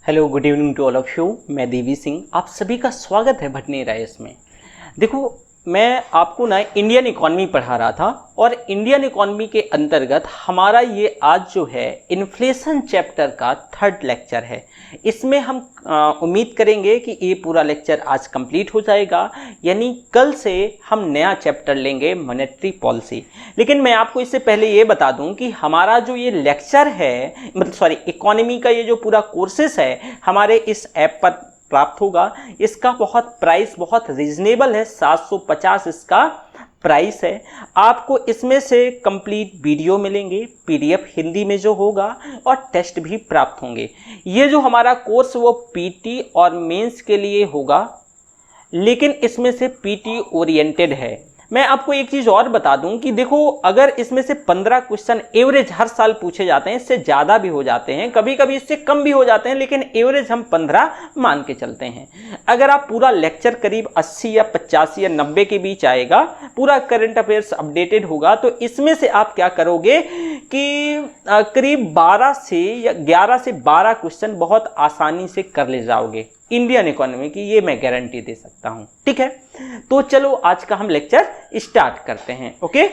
Hello, good evening to all of you. मैं देवी सिंह, आप सभी का स्वागत है भटनी राइस में। देखो, मैं आपको ना इंडियन इकॉनमी पढ़ा रहा था और इंडियन इकॉनमी के अंतर्गत हमारा ये आज जो है इन्फ्लेशन चैप्टर का थर्ड लेक्चर है। इसमें हम उम्मीद करेंगे कि ये पूरा लेक्चर आज कंप्लीट हो जाएगा, यानी कल से हम नया चैप्टर लेंगे मॉनेटरी पॉलिसी। लेकिन मैं आपको इससे पहले ये बता दूं कि हमारा जो ये लेक्चर है, मतलब इकोनॉमी का ये जो पूरा कोर्सेस है हमारे इस ऐप पर प्राप्त होगा। इसका प्राइस बहुत रीजनेबल है, 750 इसका प्राइस है। आपको इसमें से कंप्लीट वीडियो मिलेंगे, पीडीएफ हिंदी में जो होगा, और टेस्ट भी प्राप्त होंगे। ये जो हमारा कोर्स वो पीटी और मेंस के लिए होगा, लेकिन इसमें से पीटी ओरिएंटेड है। मैं आपको एक चीज़ और बता दूं कि देखो, अगर इसमें से 15 क्वेश्चन एवरेज हर साल पूछे जाते हैं, इससे ज़्यादा भी हो जाते हैं, कभी कभी इससे कम भी हो जाते हैं, लेकिन एवरेज हम 15 मान के चलते हैं। अगर आप पूरा लेक्चर करीब 80 या 85 या 90 के बीच आएगा, पूरा करंट अफेयर्स अपडेटेड होगा, तो इसमें से आप क्या करोगे कि करीब 11 से 12 क्वेश्चन बहुत आसानी से कर ले जाओगे इंडियन इकोनॉमी की, ये मैं गारंटी दे सकता हूं। ठीक है, तो चलो आज का हम लेक्चर स्टार्ट करते हैं। ओके,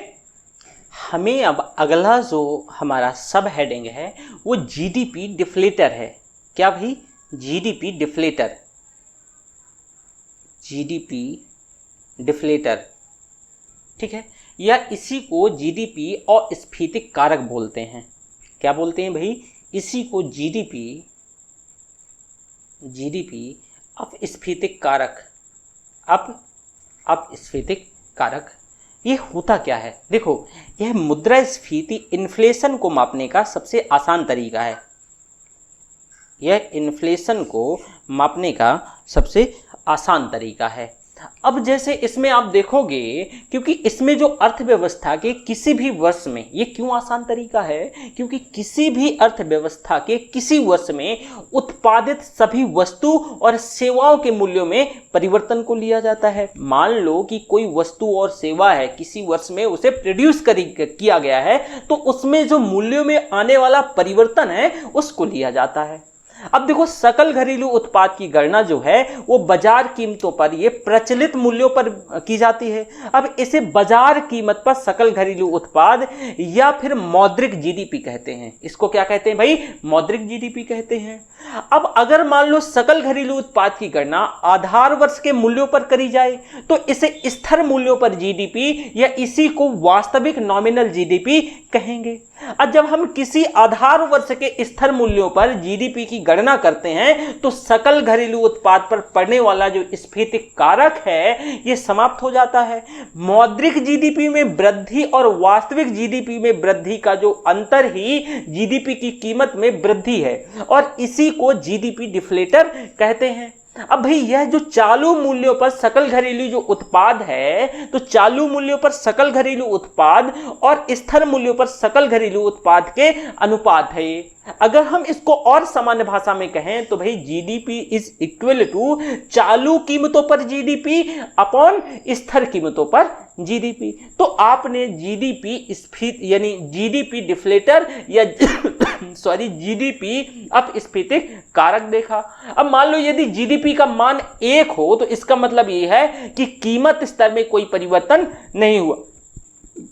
हमें अब अगला जो हमारा सब हेडिंग है वो जीडीपी डिफ्लेटर है। क्या भाई? जीडीपी डिफ्लेटर, जीडीपी डिफ्लेटर, ठीक है, या इसी को जीडीपी अस्फीतिक कारक बोलते हैं। क्या बोलते हैं भाई? इसी को जीडीपी अपस्फीतिक कारक, अपस्फीतिक कारक। ये होता क्या है? देखो, यह मुद्रास्फीति इन्फ्लेशन को मापने का सबसे आसान तरीका है। यह इन्फ्लेशन को मापने का सबसे आसान तरीका है। अब जैसे इसमें आप देखोगे, क्योंकि इसमें जो अर्थव्यवस्था के किसी भी वर्ष में, ये क्यों आसान तरीका है? क्योंकि किसी भी अर्थव्यवस्था के किसी वर्ष में उत्पादित सभी वस्तु और सेवाओं के मूल्यों में परिवर्तन को लिया जाता है। मान लो कि कोई वस्तु और सेवा है, किसी वर्ष में उसे प्रोड्यूस किया गया है, तो उसमें जो मूल्यों में आने वाला परिवर्तन है उसको लिया जाता है। अब देखो, सकल घरेलू उत्पाद की गणना जो है वो बाजार कीमतों पर, ये प्रचलित मूल्यों पर की जाती है। अब इसे बाजार कीमत पर सकल घरेलू उत्पाद या फिर मौद्रिक जीडीपी कहते हैं। इसको क्या कहते हैं भाई? मौद्रिक जीडीपी कहते हैं। अब अगर मान लो सकल घरेलू उत्पाद की गणना आधार वर्ष के मूल्यों पर करी जाए तो इसे स्थिर मूल्यों पर जीडीपी या इसी को वास्तविक नॉमिनल जीडीपी कहेंगे। अब जब हम किसी आधार वर्ष के स्थिर मूल्यों पर जीडीपी की गणना करते हैं तो सकल घरेलू उत्पाद पर पड़ने वाला जो स्फीतिक कारक है ये समाप्त हो जाता है। मौद्रिक जीडीपी में वृद्धि और वास्तविक जीडीपी में वृद्धि का जो अंतर ही जीडीपी की कीमत में वृद्धि है, और इसी को जीडीपी डिफ्लेटर कहते हैं। अब भाई, यह जो चालू मूल्यों पर सकल घरेलू जो उत्पाद है, तो चालू मूल्यों पर सकल घरेलू उत्पाद और स्थिर मूल्यों पर सकल घरेलू उत्पाद के अनुपात है। अगर हम इसको और सामान्य भाषा में कहें तो भाई जीडीपी इज इक्वल टू चालू कीमतों पर जीडीपी अपॉन स्थिर कीमतों पर जीडीपी। तो आपने जीडीपी स्फीति यानी जीडीपी डिफ्लेटर या जीडीपी अपस्फीतिक कारक देखा। अब मान लो यदि जीडीपी का मान 1 हो तो इसका मतलब यह है कि कीमत स्तर में कोई परिवर्तन नहीं हुआ,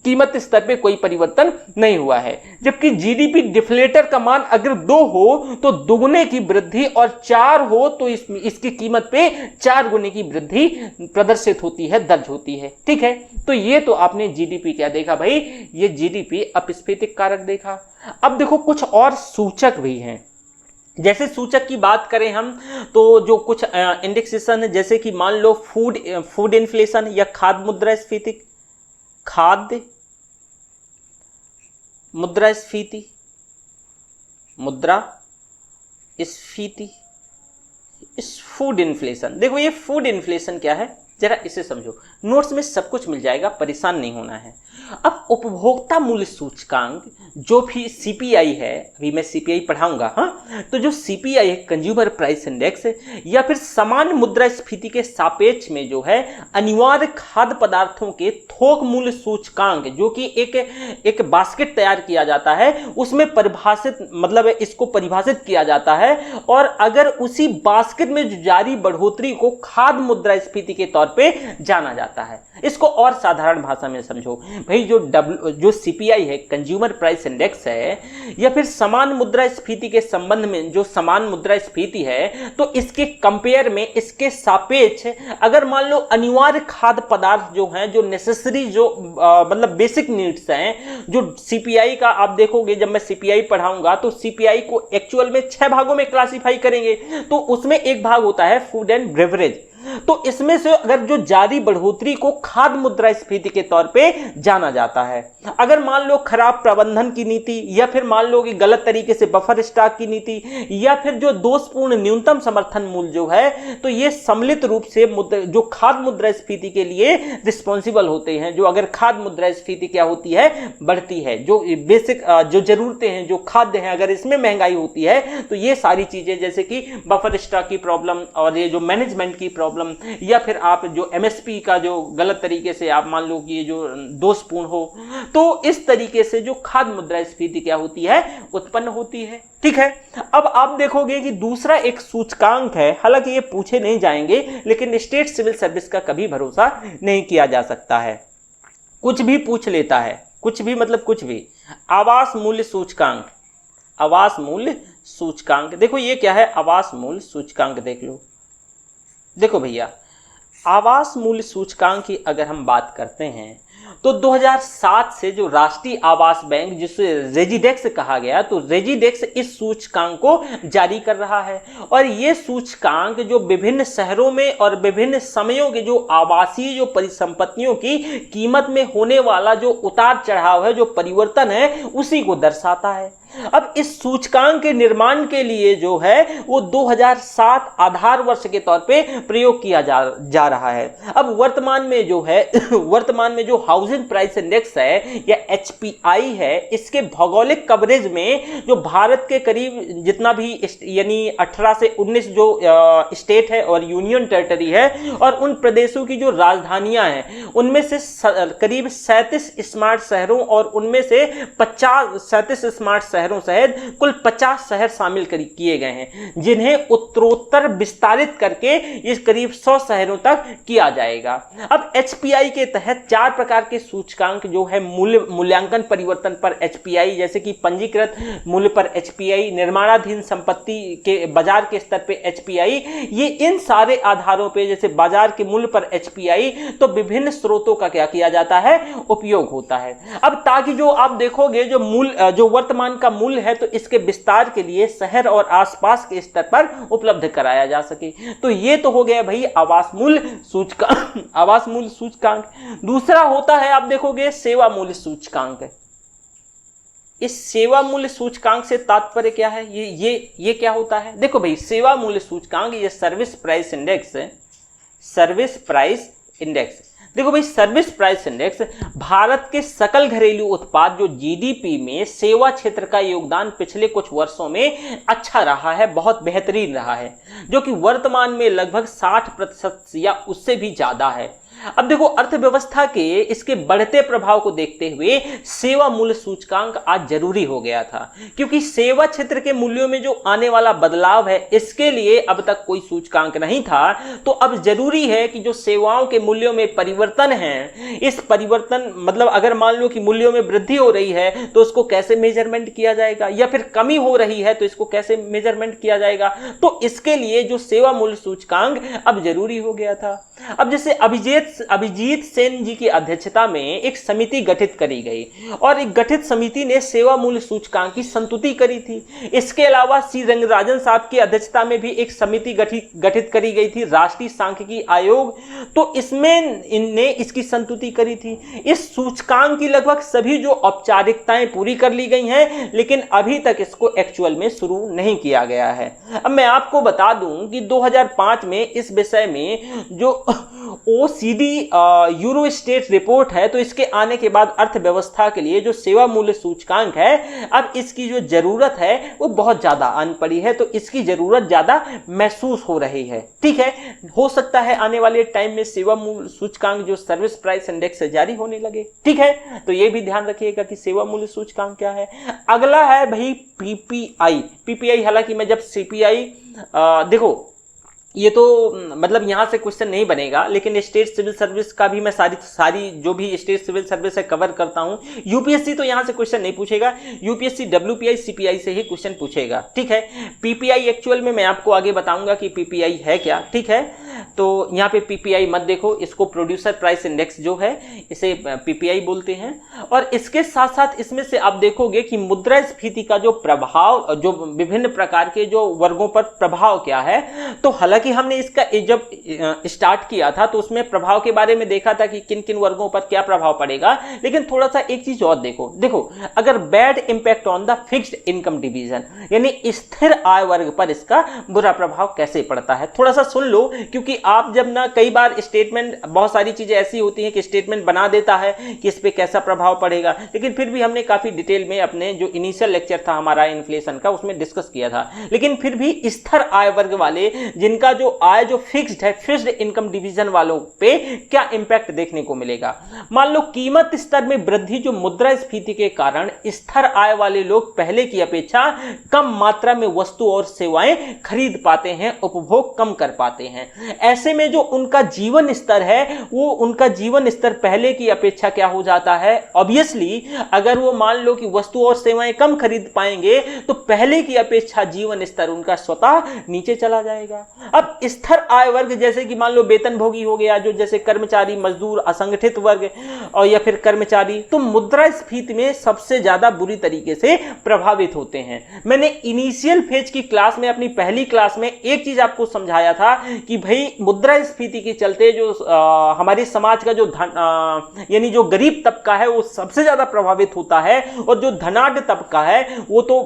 कीमत स्तर पे कोई परिवर्तन नहीं हुआ है। जबकि जीडीपी डिफ्लेटर का मान अगर 2 हो तो दुगने की वृद्धि, और 4 हो तो इसकी कीमत पे 4 गुने की वृद्धि प्रदर्शित होती है, दर्ज होती है। ठीक है, तो ये तो आपने जीडीपी क्या देखा भाई? ये जीडीपी अपस्फीतिक कारक देखा। अब देखो, कुछ और सूचक भी हैं। जैसे सूचक की बात करें हम तो जो कुछ इंडेक्सेशन है, जैसे कि मान लो फूड इन्फ्लेशन या खाद्य मुद्रास्फीति, खाद्य मुद्रास्फीति, मुद्रास्फीति, इस फूड इन्फ्लेशन। देखो, ये फूड इन्फ्लेशन क्या है? जरा इसे समझो, नोट्स में सब कुछ मिल जाएगा, परेशान नहीं होना है। अब उपभोक्ता मूल्य सूचकांक जो भी सीपीआई है, अभी मैं सीपीआई पढ़ाऊंगा, हाँ, तो जो सीपीआई है कंज्यूमर प्राइस इंडेक्स, या फिर सामान्य मुद्रास्फीति के सापेक्ष में जो है अनिवार्य खाद्य पदार्थों के थोक मूल्य सूचकांक, जो कि एक बास्केट तैयार किया जाता है, उसमें परिभाषित मतलब इसको परिभाषित किया जाता है, और अगर उसी बास्केट में जो जारी बढ़ोतरी को खाद्य मुद्रास्फीति के तौर पे जाना जाता है। इसको और साधारण भाषा में समझो भाई, जो सीपीआई है कंज्यूमर प्राइस इंडेक्स है, या फिर समान मुद्रास्फीति के संबंध में जो समान मुद्रास्फीति है, तो इसके कंपेयर में, इसके सापेक्ष अगर मान लो अनिवार्य खाद्य पदार्थ जो हैं, जो नेसेसरी, जो मतलब बेसिक नीड्स हैं, जो सीपीआई का आप देखोगे, जब मैं सीपीआई पढ़ाऊंगा तो सीपीआई को एक्चुअल में 6 भागों में क्लासिफाई करेंगे, तो उसमें एक भाग होता है फूड एंड बेवरेज। तो इसमें से अगर जो जारी बढ़ोतरी को खाद्य मुद्रास्फीति के तौर पे जाना जाता है, अगर मान लो खराब प्रबंधन की नीति, या फिर मान लो कि गलत तरीके से बफर स्टॉक की नीति, या फिर जो दोषपूर्ण न्यूनतम समर्थन मूल्य जो है, तो ये सम्मिलित रूप से जो खाद्य मुद्रास्फीति के लिए रिस्पॉन्सिबल होते हैं। जो अगर खाद्य मुद्रास्फीति क्या होती है, बढ़ती है, जो बेसिक जो जरूरतें हैं, जो खाद्य हैं, अगर इसमें महंगाई होती है, तो ये सारी चीजें जैसे कि बफर स्टॉक की प्रॉब्लम, और ये जो मैनेजमेंट की प्रॉब्लम, या फिर आप जो एमएसपी का जो गलत तरीके से आप मान लो कि ये जो दोषपूर्ण हो, तो इस तरीके से जो खाद्य मुद्रास्फीति क्या होती है, उत्पन्न होती है। ठीक है, अब आप देखोगे कि दूसरा एक सूचकांक है, हालांकि ये पूछे नहीं जाएंगे, लेकिन स्टेट सिविल सर्विस का कभी भरोसा नहीं किया जा सकता है, कुछ भी पूछ लेता है, कुछ भी मतलब कुछ भी। आवास मूल्य सूचकांक, आवास मूल्य सूचकांक, देखो ये क्या है, आवास मूल्य सूचकांक देख लो। देखो भैया, आवास मूल्य सूचकांक की अगर हम बात करते हैं, तो 2007 से जो राष्ट्रीय आवास बैंक, जिसे रेजिडेक्स कहा गया, तो रेजिडेक्स इस सूचकांक को जारी कर रहा है, और ये सूचकांक जो विभिन्न शहरों में और विभिन्न समयों के जो आवासीय जो परिसंपत्तियों की कीमत में होने वाला जो उतार चढ़ाव है, जो परिवर्तन है, उसी को दर्शाता है। अब इस सूचकांक के निर्माण के लिए जो है वो 2007 आधार वर्ष के तौर पे प्रयोग किया जा रहा है। अब वर्तमान में जो है वर्तमान में जो हाउसिंग प्राइस इंडेक्स है या एचपीआई है, इसके भौगोलिक कवरेज में जो भारत के करीब जितना भी यानी 18 से 19 जो स्टेट है और यूनियन टेरिटरी है, और उन प्रदेशों की जो राजधानियां हैं, उनमें से करीब 37 स्मार्ट शहरों और उनमें से 37 स्मार्ट शहरों सहित कुल 50 शहर शामिल किए गए हैं, जिन्हें उत्तरोत्तर विस्तारित करके इस करीब 100 शहरों तक किया जाएगा। अब एचपीआई के तहत 4 प्रकार के सूचकांक जो है मूल्यांकन परिवर्तन पर एचपीआई, जैसे कि पंजीकृत मूल्य पर एचपीआई, निर्माणाधीन संपत्ति के बाजार के स्तर पे एचपीआई, ये इन सारे आधारों पे, जैसे बाजार के मूल्य पर एचपीआई, तो विभिन्न स्रोतों का क्या किया जाता है, उपयोग होता है। अब ताकि जो आप देखोगे जो वर्तमान का मूल्य है, तो इसके विस्तार के लिए शहर और आसपास के स्तर पर उपलब्ध कराया जा सके। तो ये तो हो गया भाई आवास मूल्य सूचकांक, आवास मूल्य सूचकांक। दूसरा होता है, आप देखोगे, सेवा मूल्य सूचकांक। इस सेवा मूल्य सूचकांक से तात्पर्य क्या है, ये क्या होता है? देखो भाई, सेवा मूल्य सूचकांक ये सर्विस प्राइस इंडेक्स है, सर्विस प्राइस इंडेक्स। देखो भाई, सर्विस प्राइस इंडेक्स भारत के सकल घरेलू उत्पाद जो जीडीपी में सेवा क्षेत्र का योगदान पिछले कुछ वर्षों में अच्छा रहा है, बहुत बेहतरीन रहा है, जो कि वर्तमान में लगभग 60% या उससे भी ज्यादा है। अब देखो, अर्थव्यवस्था के इसके बढ़ते प्रभाव को देखते हुए सेवा मूल्य सूचकांक आज जरूरी हो गया था, क्योंकि सेवा क्षेत्र के मूल्यों में जो आने वाला बदलाव है, इसके लिए अब तक कोई सूचकांक नहीं था। तो अब जरूरी है कि जो सेवाओं के मूल्यों में परिवर्तन है, इस परिवर्तन मतलब अगर मान लो कि मूल्यों में वृद्धि हो रही है, तो उसको कैसे मेजरमेंट किया जाएगा, या फिर कमी हो रही है तो इसको कैसे मेजरमेंट किया जाएगा। तो इसके लिए जो सेवा मूल्य सूचकांक अब जरूरी हो गया था। अब जैसे अभिजीत सेन जी की अध्यक्षता में एक समिति गठित करी गई, और एक गठित समिति ने सेवा मूल्य सूचकांक की संस्तुति करी थी। इसके अलावा सी रंगराजन साहब की अध्यक्षता में भी एक समिति गठित करी गई थी, राष्ट्रीय सांख्यिकी आयोग, तो इसमें इनने इसकी संस्तुति करी थी। इस सूचकांक की लगभग सभी जो औपचारिकताएं पूरी कर ली गई हैं, लेकिन अभी तक इसको एक्चुअल में शुरू नहीं किया गया है। अब मैं आपको बता दूं कि 2005 में इस विषय में जो ओसीडी यूरो स्टेट रिपोर्ट है, तो इसके आने के बाद अर्थव्यवस्था के लिए जो सेवा मूल्य सूचकांक है, अब इसकी जो जरूरत है वो बहुत ज्यादा आन पड़ी है, तो इसकी जरूरत ज्यादा महसूस हो रही है। ठीक है, हो सकता है आने वाले टाइम में सेवा मूल्य सूचकांक जो सर्विस प्राइस इंडेक्स से जारी होने लगे। ठीक है, तो ये भी ध्यान रखिएगा कि सेवा मूल्य सूचकांक क्या है। अगला है भाई पीपीआई। हालांकि मैं जब सीपीआई देखो ये तो मतलब यहां से क्वेश्चन नहीं बनेगा, लेकिन स्टेट सिविल सर्विस का भी मैं सारी जो भी स्टेट सिविल सर्विस है कवर करता हूं। यूपीएससी तो यहां से क्वेश्चन नहीं पूछेगा, यूपीएससी डब्ल्यूपीआई सीपीआई से ही क्वेश्चन पूछेगा। ठीक है, पीपीआई एक्चुअल में मैं आपको आगे बताऊंगा कि पीपीआई है क्या। ठीक है, तो यहाँ पे पीपीआई मत देखो, इसको प्रोड्यूसर प्राइस इंडेक्स जो है इसे पीपीआई बोलते हैं। और इसके साथ साथ इसमें से आप देखोगे कि मुद्रास्फीति का जो प्रभाव, जो विभिन्न प्रकार के जो वर्गों पर प्रभाव क्या है, तो हालांकि हमने इसका जब स्टार्ट किया था तो उसमें प्रभाव के बारे में देखा था कि किन किन वर्गों पर क्या प्रभाव पड़ेगा, लेकिन थोड़ा सा एक चीज और देखो अगर bad impact on the fixed income division, यानी स्थिर आय वर्ग पर इसका बुरा प्रभाव कैसे पड़ता है, थोड़ा सा सुन लो। क्योंकि आप जब ना कई बार स्टेटमेंट, बहुत सारी चीजें ऐसी होती हैं कि स्टेटमेंट बना देता है कि इस पे कैसा प्रभाव पड़ेगा, लेकिन फिर भी हमने काफी डिटेल में अपने जो इनिशियल लेक्चर था हमारा इन्फ्लेशन का उसमें डिस्कस किया था। लेकिन फिर भी स्थिर आय वर्ग वाले जिनका जो आय जो फिक्स्ड है, फिक्स्ड इनकम डिवीजन वालों पे क्या इंपैक्ट देखने को मिलेगा। मान लो कीमत स्तर में वृद्धि जो मुद्रास्फीति के कारण स्थिर आय वाले लोग पहले की अपेक्षा कम मात्रा में वस्तु और सेवाएं खरीद पाते हैं, उपभोग कम कर पाते हैं। ऐसे में जो उनका जीवन स्तर है, वो उनका जीवन स्तर पहले की अपेक्षा क्या हो जाता है, ऑब्वियसली अगर वो मान लो कि वस्तु और सेवाएं कम खरीद पाएंगे तो पहले की अपेक्षा जीवन स्तर उनका स्वतः नीचे चला जाएगा। अब स्थिर आय वर्ग जैसे कि मान लो वेतनभोगी हो गया, जो जैसे कर्मचारी, मजदूर, असंगठित वर्ग और या फिर कर्मचारी, तो मुद्रास्फीति में सबसे ज्यादा बुरी तरीके से प्रभावित होते हैं। मैंने इनिशियल फेज की क्लास में, अपनी पहली क्लास में एक चीज आपको समझाया था कि भाई मुद्रास्फीति के चलते जो हमारे समाज का जो धन यानी जो गरीब तबका है वो सबसे ज्यादा प्रभावित होता है, और जो धनाढ्य तबका है वो तो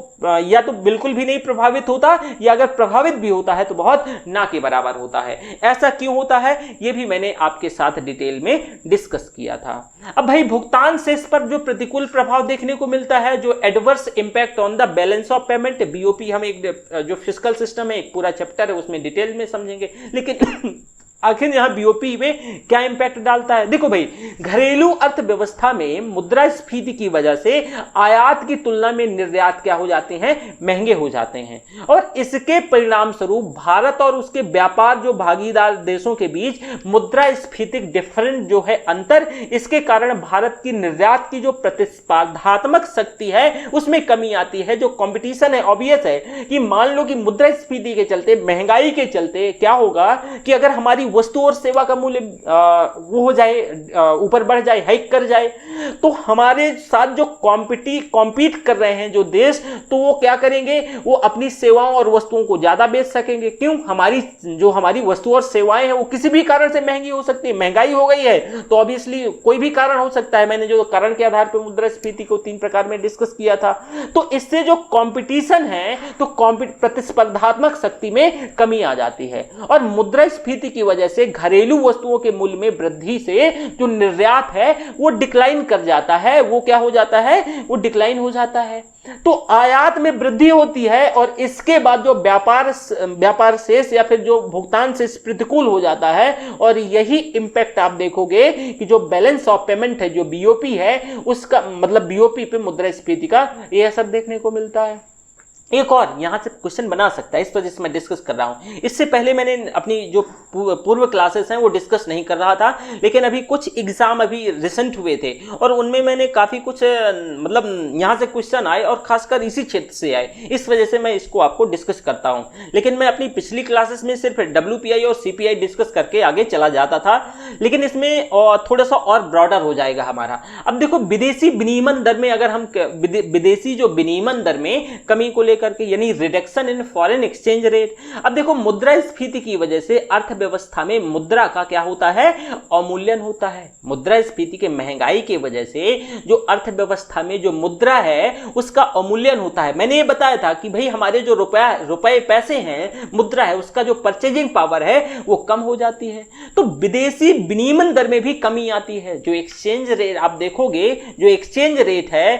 या तो बिल्कुल भी नहीं प्रभावित होता, या अगर प्रभावित भी होता है तो बहुत ना के बराबर होता है। ऐसा क्यों होता है ये भी मैंने आपके साथ डिटेल में डिस्कस किया था। अब भाई भुगतान शेष पर जो प्रतिकूल प्रभाव देखने को मिलता है, जो adverse impact on the balance of payment, BOP, हम एक जो फिस्कल सिस्टम है एक पूरा चैप्टर है उसमें डिटेल में समझेंगे, लेकिन आखिर यहां बीओपी में क्या इंपैक्ट डालता है। देखो भाई, घरेलू अर्थव्यवस्था में मुद्रास्फीति की वजह से आयात की तुलना में निर्यात क्या हो जाते हैं, महंगे हो जाते हैं, और इसके परिणाम स्वरूप भारत और उसके व्यापार जो भागीदार देशों के बीच मुद्रास्फीतिक डिफरेंस जो है अंतर, इसके कारण भारत की निर्यात की जो प्रतिस्पर्धात्मक शक्ति है उसमें कमी आती है। जो कंपटीशन है, ऑब्वियस है कि मान लो कि मुद्रास्फीति के चलते, महंगाई के चलते क्या होगा कि अगर हमारी वस्तु और सेवा का मूल्य वो हो जाए, ऊपर बढ़ जाए, हाइक कर जाए, तो हमारे साथ जो कॉम्पीट कर रहे हैं जो देश, तो वो क्या करेंगे, वो अपनी सेवाओं और वस्तुओं को ज्यादा बेच सकेंगे। क्यों, हमारी वस्तु और सेवाएं हैं वो किसी भी कारण से महंगी हो सकती है। महंगाई हो गई है तो ऑब्वियसली कोई भी कारण हो सकता है। मैंने जो कारण के आधार पर मुद्रास्फीति को 3 प्रकार में डिस्कस किया था, तो इससे जो कंपटीशन है, तो प्रतिस्पर्धात्मक शक्ति में कमी आ जाती है, और मुद्रास्फीति की वजह से घरेलू वस्तुओं के मूल्य में वृद्धि से जो निर्यात है वो डिक्लाइन कर जाता है। वो क्या हो जाता है, वो डिक्लाइन हो जाता है। तो आयात में वृद्धि होती है, और इसके बाद जो व्यापार शेष या फिर जो भुगतान शेष प्रतिकूल हो जाता है, और यही इंपैक्ट आप देखोगे कि जो बैलेंस ऑफ पेमेंट है, जो बीओपी है, उसका मतलब बीओपी पे मुद्रास्फीति का ये असर देखने को मिलता है। एक और यहां से क्वेश्चन बना सकता है, इस वजह से मैं डिस्कस कर रहा हूं। इससे पहले मैंने अपनी जो पूर्व क्लासेस हैं वो डिस्कस नहीं कर रहा था, लेकिन अभी कुछ एग्जाम अभी रिसेंट हुए थे और उनमें मैंने काफी कुछ मतलब यहां से क्वेश्चन आए, और खासकर इसी क्षेत्र से आए, इस वजह से मैं इसको आपको डिस्कस करता हूं। लेकिन मैं अपनी पिछली क्लासेस में सिर्फ डब्ल्यूपीआई और सीपीआई डिस्कस करके आगे चला जाता था, लेकिन इसमें थोड़ा सा और ब्रॉडर हो जाएगा हमारा। अब देखो, विदेशी विनिमय दर में अगर हम विदेशी जो विनिमय दर में कमी को लेकर लेकर के, यानी reduction in foreign exchange rate. अब देखो मुद्रास्फीति की वजह से अर्थव्यवस्था में मुद्रा का क्या होता है, अवमूल्यन होता है। मुद्रास्फीति के महंगाई की वजह से जो अर्थव्यवस्था में जो मुद्रा है उसका अवमूल्यन होता है। मैंने ये बताया था कि भाई हमारे जो रुपए पैसे हैं, मुद्रा है, उसका जो परचेजिंग पावर है वो कम हो जाती है, तो विदेशी विनिमय दर में भी कमी आती है। जो एक्सचेंज रेट आप देखोगे, जो एक्सचेंज रेट है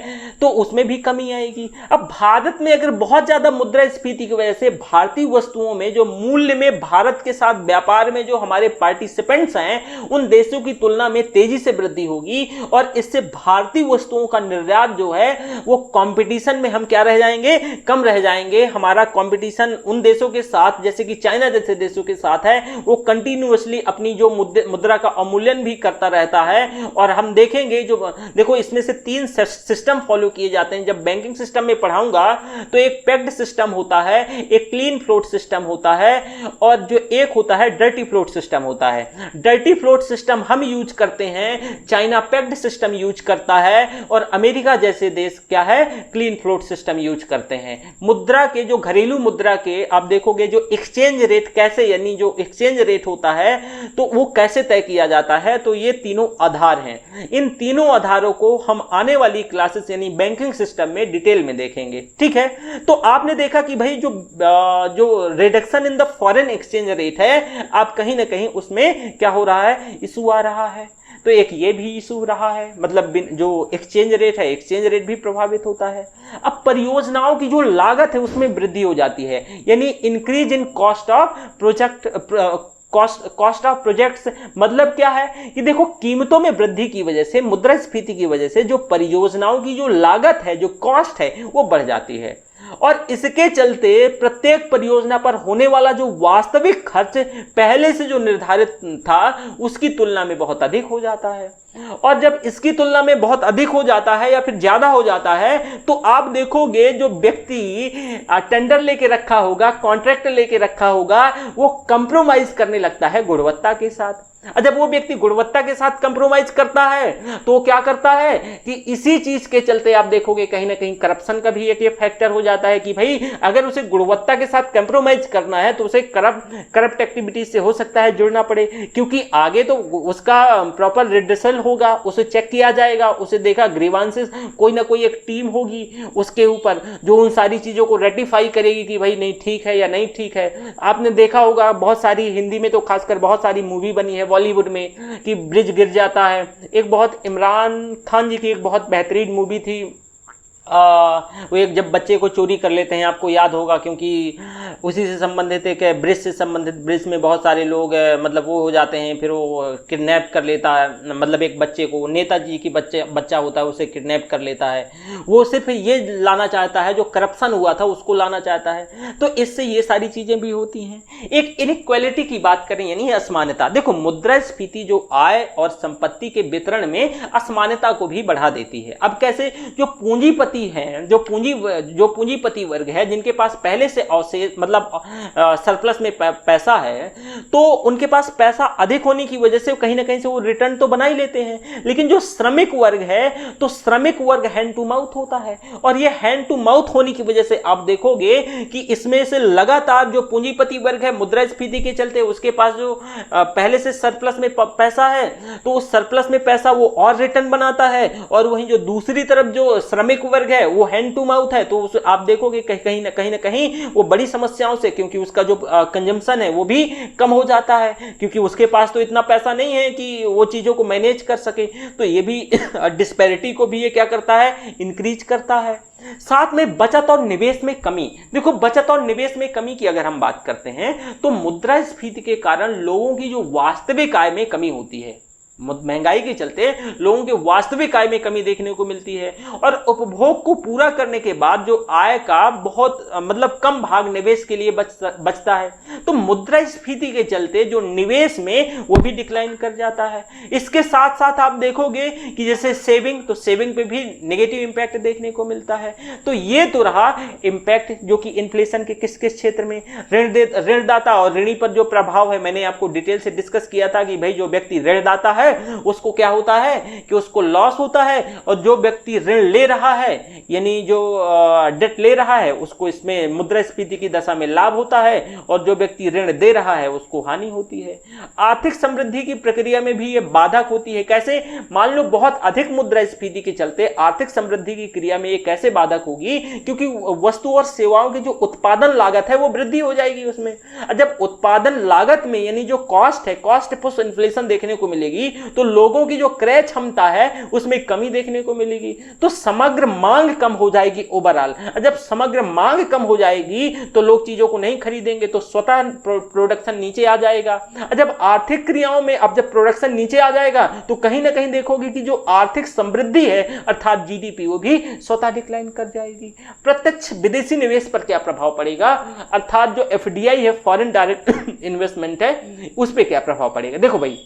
तो उसमें भी कमी आएगी। अब भारत में अगर बहुत ज्यादा मुद्रास्फीति की वजह से भारतीय वस्तुओं में जो मूल्य में भारत के साथ व्यापार में जो हमारे पार्टिसिपेंट्स हैं उन देशों की तुलना में तेजी से वृद्धि होगी, और इससे भारतीय वस्तुओं का निर्यात जो है वो कंपटीशन में हम क्या रह जाएंगे, कम रह जाएंगे। हमारा कंपटीशन उन देशों के साथ जैसे कि चाइना जैसे देशों के साथ है, वो कंटिन्यूअसली अपनी जो मुद्रा का अवमूल्यन भी करता रहता है। और हम देखेंगे, जो देखो इसमें से 3 सिस्टम फॉलो किए जाते हैं। जब बैंकिंग सिस्टम में पढ़ाऊंगा तो एक पैक्ड सिस्टम होता है, एक क्लीन फ्लोट सिस्टम होता है, और जो एक होता है डर्टी फ्लोट सिस्टम होता है। डर्टी फ्लोट सिस्टम हम यूज करते हैं, चाइना पैक्ड सिस्टम यूज करता है, और अमेरिका जैसे देश क्या है, क्लीन फ्लोट सिस्टम यूज करते हैं। मुद्रा के जो घरेलू मुद्रा के आप देखोगे जो एक्सचेंज रेट कैसे, यानी जो एक्सचेंज रेट होता है तो वो कैसे तय किया जाता है, तो ये तीनों आधार हैं। इन तीनों आधारों को हम आने वाली क्लासेस यानी बैंकिंग सिस्टम में डिटेल में देखेंगे, ठीक है। तो आपने देखा कि भाई जो reduction in the foreign exchange rate है, आप कहीं ना कहीं उसमें क्या हो रहा है, इशू आ रहा है। तो एक ये भी इशू रहा है, मतलब जो एक्सचेंज रेट है, एक्सचेंज रेट भी प्रभावित होता है। अब परियोजनाओं की जो लागत है उसमें वृद्धि हो जाती है, यानी increase in cost of projects. मतलब क्या है कि देखो कीमतों में वृद्धि की वजह से, मुद्रास्फीति की वजह से जो परियोजनाओं की जो लागत है, जो कॉस्ट है, वो बढ़ जाती है, और इसके चलते प्रत्येक परियोजना पर होने वाला जो वास्तविक खर्च पहले से जो निर्धारित था उसकी तुलना में बहुत अधिक हो जाता है। और जब इसकी तुलना में बहुत अधिक हो जाता है या फिर ज्यादा हो जाता है, तो आप देखोगे जो व्यक्ति टेंडर लेके रखा होगा, कॉन्ट्रैक्ट लेके रखा होगा, वो कंप्रोमाइज करने लगता है गुणवत्ता के साथ। जब वो व्यक्ति गुणवत्ता के साथ कंप्रोमाइज करता है तो क्या करता है कि इसी चीज के चलते आप देखोगे कहीं ना कहीं करप्शन का भी एक फैक्टर हो जाता है कि भाई अगर उसे गुणवत्ता के साथ कंप्रोमाइज करना है तो उसे करप्ट एक्टिविटीज से हो सकता है जुड़ना पड़े, क्योंकि आगे तो उसका प्रॉपर रिड्रेसल होगा, उसे चेक किया जाएगा, उसे देखा ग्रीवांसेस, कोई ना कोई एक टीम होगी उसके ऊपर जो उन सारी चीजों को रेटिफाई करेगी कि भाई नहीं ठीक है या नहीं ठीक है। आपने देखा होगा बहुत सारी हिंदी में तो खासकर बहुत सारी मूवी बनी है बॉलीवुड में कि ब्रिज गिर जाता है। एक बहुत इमरान खान जी की एक बहुत बेहतरीन मूवी थी, वो एक जब बच्चे को चोरी कर लेते हैं, आपको याद होगा, क्योंकि उसी से संबंधित एक ब्रिज से संबंधित, ब्रिज में बहुत सारे लोग मतलब वो हो जाते हैं, फिर वो किडनैप कर लेता है, मतलब एक बच्चे को, नेताजी की बच्चा होता है उसे किडनैप कर लेता है। वो सिर्फ ये लाना चाहता है, जो करप्शन हुआ था उसको लाना चाहता है। तो इससे ये सारी चीजें भी होती हैं। एक इनइक्वालिटी की बात करें यानी असमानता, देखो मुद्रास्फीति जो आय और संपत्ति के वितरण में असमानता को भी बढ़ा देती है। अब कैसे, जो पूंजीपति हैं, जो पूंजीपति वर्ग है जिनके पास पहले से अवशेष मतलब सरप्लस में पैसा है, तो उनके पास पैसा अधिक होने की वजह से कहीं ना कहीं से वो रिटर्न तो बना ही लेते हैं। लेकिन जो श्रमिक वर्ग है, तो श्रमिक वर्ग हैंड टू माउथ होता है, और ये हैंड टू माउथ होने की वजह से आप देखोगे कि इसमें से लगातार जो पूंजीपति वर्ग है मुद्रास्फीति के चलते उसके पास जो पहले से सरप्लस में पैसा है, तो उस सरप्लस में पैसा वो और रिटर्न बनाता है, और वहीं जो दूसरी तरफ जो श्रमिक वर्ग है वो हैंड टू माउथ है, तो आप देखोगे कहीं ना कहीं वो बड़ी समस्याओं से, क्योंकि उसका जो कंजम्पशन है वो भी कम हो जाता है, क्योंकि उसके पास तो इतना पैसा नहीं है कि वो चीजों को मैनेज कर सके। तो ये भी डिस्पैरिटी को भी ये क्या करता है, इंक्रीज करता है। साथ में बचत और निवेश में कमी, देखो बचत और निवेश में कमी की अगर हम बात करते हैं तो मुद्रास्फीति के कारण लोगों की जो वास्तविक आय में कमी होती है। महंगाई के चलते लोगों के वास्तविक आय में कमी देखने को मिलती है, और उपभोग को पूरा करने के बाद जो आय का बहुत मतलब कम भाग निवेश के लिए बचता है। तो मुद्रास्फीति के चलते जो निवेश में वो भी डिक्लाइन कर जाता है। इसके साथ साथ आप देखोगे कि जैसे सेविंग, तो सेविंग पे भी नेगेटिव इंपैक्ट देखने को मिलता है। तो ये तो रहा इंपैक्ट जो कि इन्फ्लेशन के किस किस क्षेत्र में, ऋणदाता और ऋणी पर जो प्रभाव है, मैंने आपको डिटेल से डिस्कस किया था कि भाई जो व्यक्ति ऋणदाता है उसको क्या होता है कि उसको लॉस होता है, और जो व्यक्ति ऋण ले रहा है यानी जो डेट ले रहा है उसको इसमें मुद्रास्फीति की दशा में लाभ होता है, और जो व्यक्ति ऋण दे रहा है उसको हानि होती है। आर्थिक समृद्धि की प्रक्रिया में भी ये बाधक होती है। कैसे? मान लो बहुत अधिक मुद्रास्फीति के चलते आर्थिक समृद्धि की क्रिया में ये कैसे बाधक होगी, क्योंकि वस्तु और सेवाओं की जो उत्पादन लागत है वो वृद्धि हो जाएगी उसमें। जब उत्पादन लागत में यानी जो कॉस्ट है, कॉस्ट पुश इन्फ्लेशन देखने को मिलेगी, तो लोगों की जो क्रय क्षमता है उसमें कमी देखने को मिलेगी, तो समग्र मांग कम हो जाएगी ओवरऑल। जब समग्र मांग कम हो जाएगी तो लोग चीजों को नहीं खरीदेंगे, तो स्वतः प्रोडक्शन नीचे आ जाएगा। जब आर्थिक क्रियाओं में अब जब प्रोडक्शन नीचे आ जाएगा तो कहीं ना कहीं देखोगे कि जो आर्थिक समृद्धि है अर्थात जीडीपी वो भी स्वतः डिक्लाइन कर जाएगी। प्रत्यक्ष विदेशी निवेश पर क्या प्रभाव पड़ेगा, अर्थात जो एफडीआई है, फॉरेन डायरेक्ट इन्वेस्टमेंट है, उस पर क्या प्रभाव पड़ेगा। देखो भाई,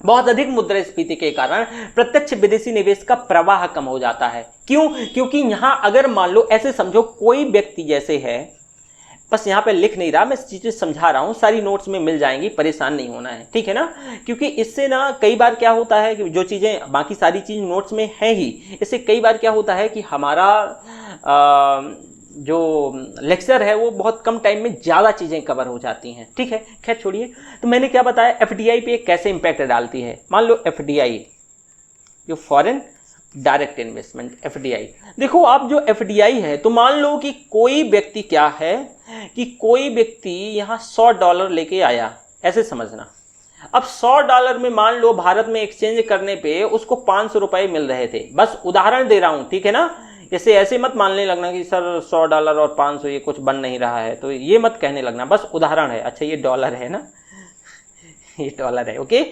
बहुत अधिक मुद्रास्फीति के कारण प्रत्यक्ष विदेशी निवेश का प्रवाह कम हो जाता है। क्यों? क्योंकि यहां अगर मान लो ऐसे समझो कोई व्यक्ति जैसे है, बस यहां पे लिख नहीं रहा, मैं चीजें समझा रहा हूं, सारी नोट्स में मिल जाएंगी, परेशान नहीं होना है, ठीक है ना। क्योंकि इससे ना कई बार क्या होता है कि जो चीजें बाकी सारी चीज नोट्स में है ही, इससे कई बार क्या होता है कि हमारा जो लेक्चर है वो बहुत कम टाइम में ज़्यादा चीज़ें कवर हो जाती हैं, ठीक है। खैर छोड़िए, तो मैंने क्या बताया एफडीआई पे कैसे इंपैक्ट डालती है। मान लो एफडीआई जो फॉरेन डायरेक्ट इन्वेस्टमेंट एफडीआई, देखो आप जो एफडीआई है तो मान लो कि कोई व्यक्ति क्या है कि कोई व्यक्ति यहाँ $100 लेके आया, ऐसे समझना। अब $100 में मान लो भारत में एक्सचेंज करने पे उसको 500 रुपये मिल रहे थे, बस उदाहरण दे रहा हूँ, ठीक है ना। जैसे ऐसे मत मानने लगना कि सर $100 और 500 ये कुछ बन नहीं रहा है, तो ये मत कहने लगना, बस उदाहरण है। अच्छा ये डॉलर है ना, ये डॉलर है, ओके।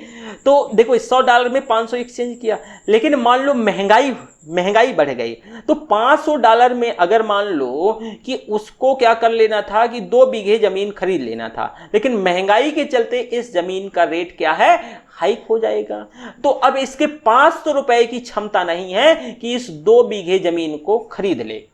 तो देखो इस $100 में 500 एक्सचेंज किया, लेकिन मान लो महंगाई बढ़ गई, तो $500 में अगर मान लो कि उसको क्या कर लेना था कि 2 बीघे जमीन खरीद लेना था, लेकिन महंगाई के चलते इस जमीन का रेट क्या है, हाइक हो जाएगा। तो अब इसके 500 रुपए की क्षमता नहीं है कि इस 2 बीघे जमीन को खरीद ले।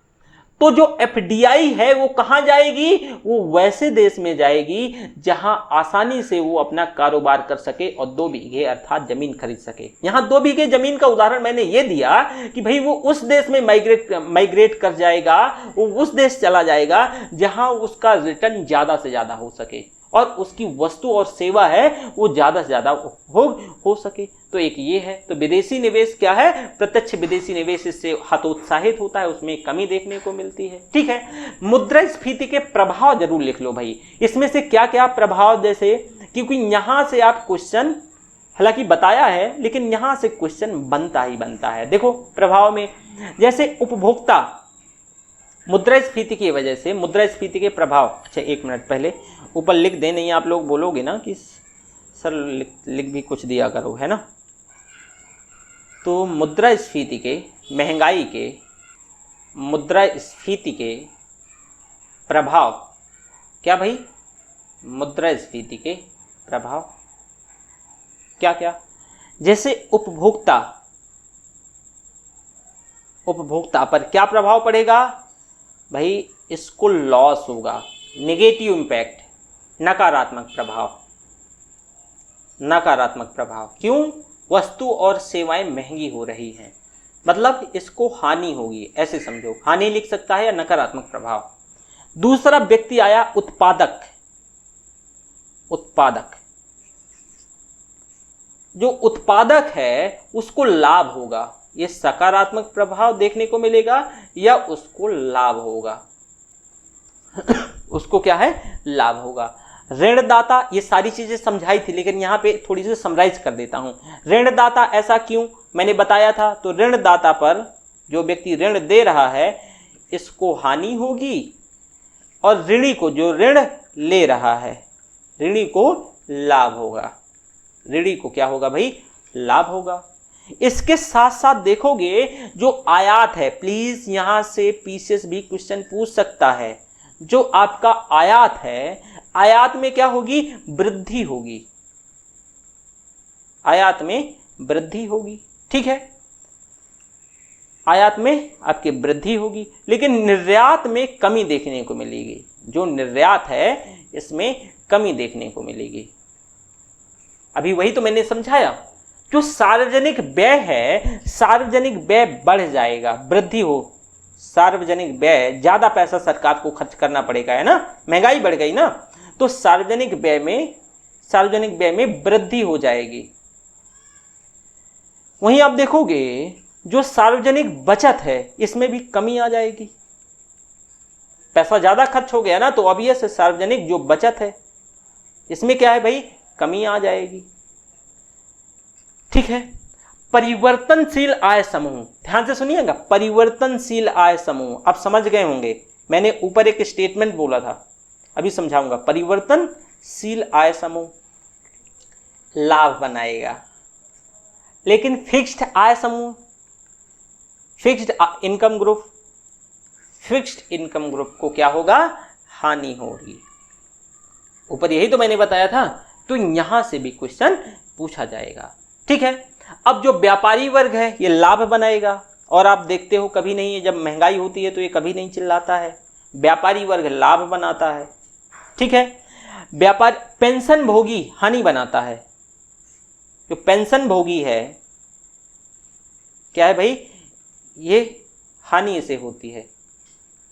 तो जो एफडीआई है वो कहां जाएगी, वो वैसे देश में जाएगी जहां आसानी से वो अपना कारोबार कर सके और 2 बीघे अर्थात जमीन खरीद सके। यहां 2 बीघे जमीन का उदाहरण मैंने ये दिया कि भाई वो उस देश में माइग्रेट कर जाएगा, वो उस देश चला जाएगा जहां उसका रिटर्न ज्यादा से ज्यादा हो सके और उसकी वस्तु और सेवा है वो ज्यादा से ज्यादा हो सके। तो एक ये है। तो विदेशी निवेश क्या है, प्रत्यक्ष विदेशी निवेश इससे हतोत्साहित होता है, उसमें कमी देखने को मिलती है, ठीक है। मुद्रास्फीति के प्रभाव जरूर लिख लो भाई, इसमें से क्या क्या प्रभाव, जैसे क्योंकि यहां से आप क्वेश्चन हालांकि बताया है लेकिन यहां से क्वेश्चन बनता ही बनता है। देखो प्रभाव में जैसे उपभोक्ता मुद्रास्फीति की वजह से मुद्रास्फीति के प्रभाव, अच्छा एक मिनट पहले ऊपर लिख दे, नहीं आप लोग बोलोगे ना कि सर लिख भी कुछ दिया करो, है ना। तो मुद्रास्फीति के, महंगाई के, मुद्रास्फीति के प्रभाव क्या भाई, मुद्रास्फीति के प्रभाव क्या क्या, जैसे उपभोक्ता पर क्या प्रभाव पड़ेगा भाई, इसको लॉस होगा, नेगेटिव इंपैक्ट, नकारात्मक प्रभाव। क्यों, वस्तु और सेवाएं महंगी हो रही हैं, मतलब इसको हानि होगी, ऐसे समझो, हानि लिख सकता है या नकारात्मक प्रभाव। दूसरा व्यक्ति आया उत्पादक, जो उत्पादक है उसको लाभ होगा, ये सकारात्मक प्रभाव देखने को मिलेगा या उसको लाभ होगा उसको क्या है, लाभ होगा। ऋणदाता, ये सारी चीजें समझाई थी लेकिन यहां पे थोड़ी सी समराइज कर देता हूं। ऋणदाता ऐसा क्यों, मैंने बताया था, तो ऋणदाता पर जो व्यक्ति ऋण दे रहा है इसको हानि होगी और ऋणी को, जो ऋण ले रहा है, ऋणी को लाभ होगा। ऋणी को क्या होगा भाई, लाभ होगा। इसके साथ साथ देखोगे जो आयात है, प्लीज यहां से पीसीएस भी क्वेश्चन पूछ सकता है, जो आपका आयात है, आयात में क्या होगी, वृद्धि होगी, आयात में वृद्धि होगी, ठीक है, आयात में आपकी वृद्धि होगी, लेकिन निर्यात में कमी देखने को मिलेगी। जो निर्यात है इसमें कमी देखने को मिलेगी। अभी वही तो मैंने समझाया। जो सार्वजनिक व्यय है, सार्वजनिक व्यय बढ़ जाएगा, वृद्धि हो, सार्वजनिक व्यय, ज्यादा पैसा सरकार को खर्च करना पड़ेगा, है ना, महंगाई बढ़ गई ना, तो सार्वजनिक व्यय में वृद्धि हो जाएगी। वहीं आप देखोगे जो सार्वजनिक बचत है इसमें भी कमी आ जाएगी। पैसा ज्यादा खर्च हो गया ना, तो ऑब्वियस है सार्वजनिक जो बचत है इसमें क्या है भाई, कमी आ जाएगी। ठीक है, परिवर्तनशील आय समूह, ध्यान से सुनिएगा, परिवर्तनशील आय समूह, आप समझ गए होंगे, मैंने ऊपर एक स्टेटमेंट बोला था, अभी समझाऊंगा। परिवर्तनशील आय समूह लाभ बनाएगा, लेकिन फिक्स्ड आय समूह, फिक्स्ड इनकम ग्रुप को क्या होगा, हानि होगी। ऊपर यही तो मैंने बताया था, तो यहां से भी क्वेश्चन पूछा जाएगा। ठीक है, अब जो व्यापारी वर्ग है ये लाभ बनाएगा, और आप देखते हो कभी नहीं, जब महंगाई होती है तो ये कभी नहीं चिल्लाता है, व्यापारी वर्ग लाभ बनाता है। ठीक है, व्यापार पेंशन भोगी हानि बनाता है, जो पेंशन भोगी है क्या है भाई, ये हानि इसे होती है,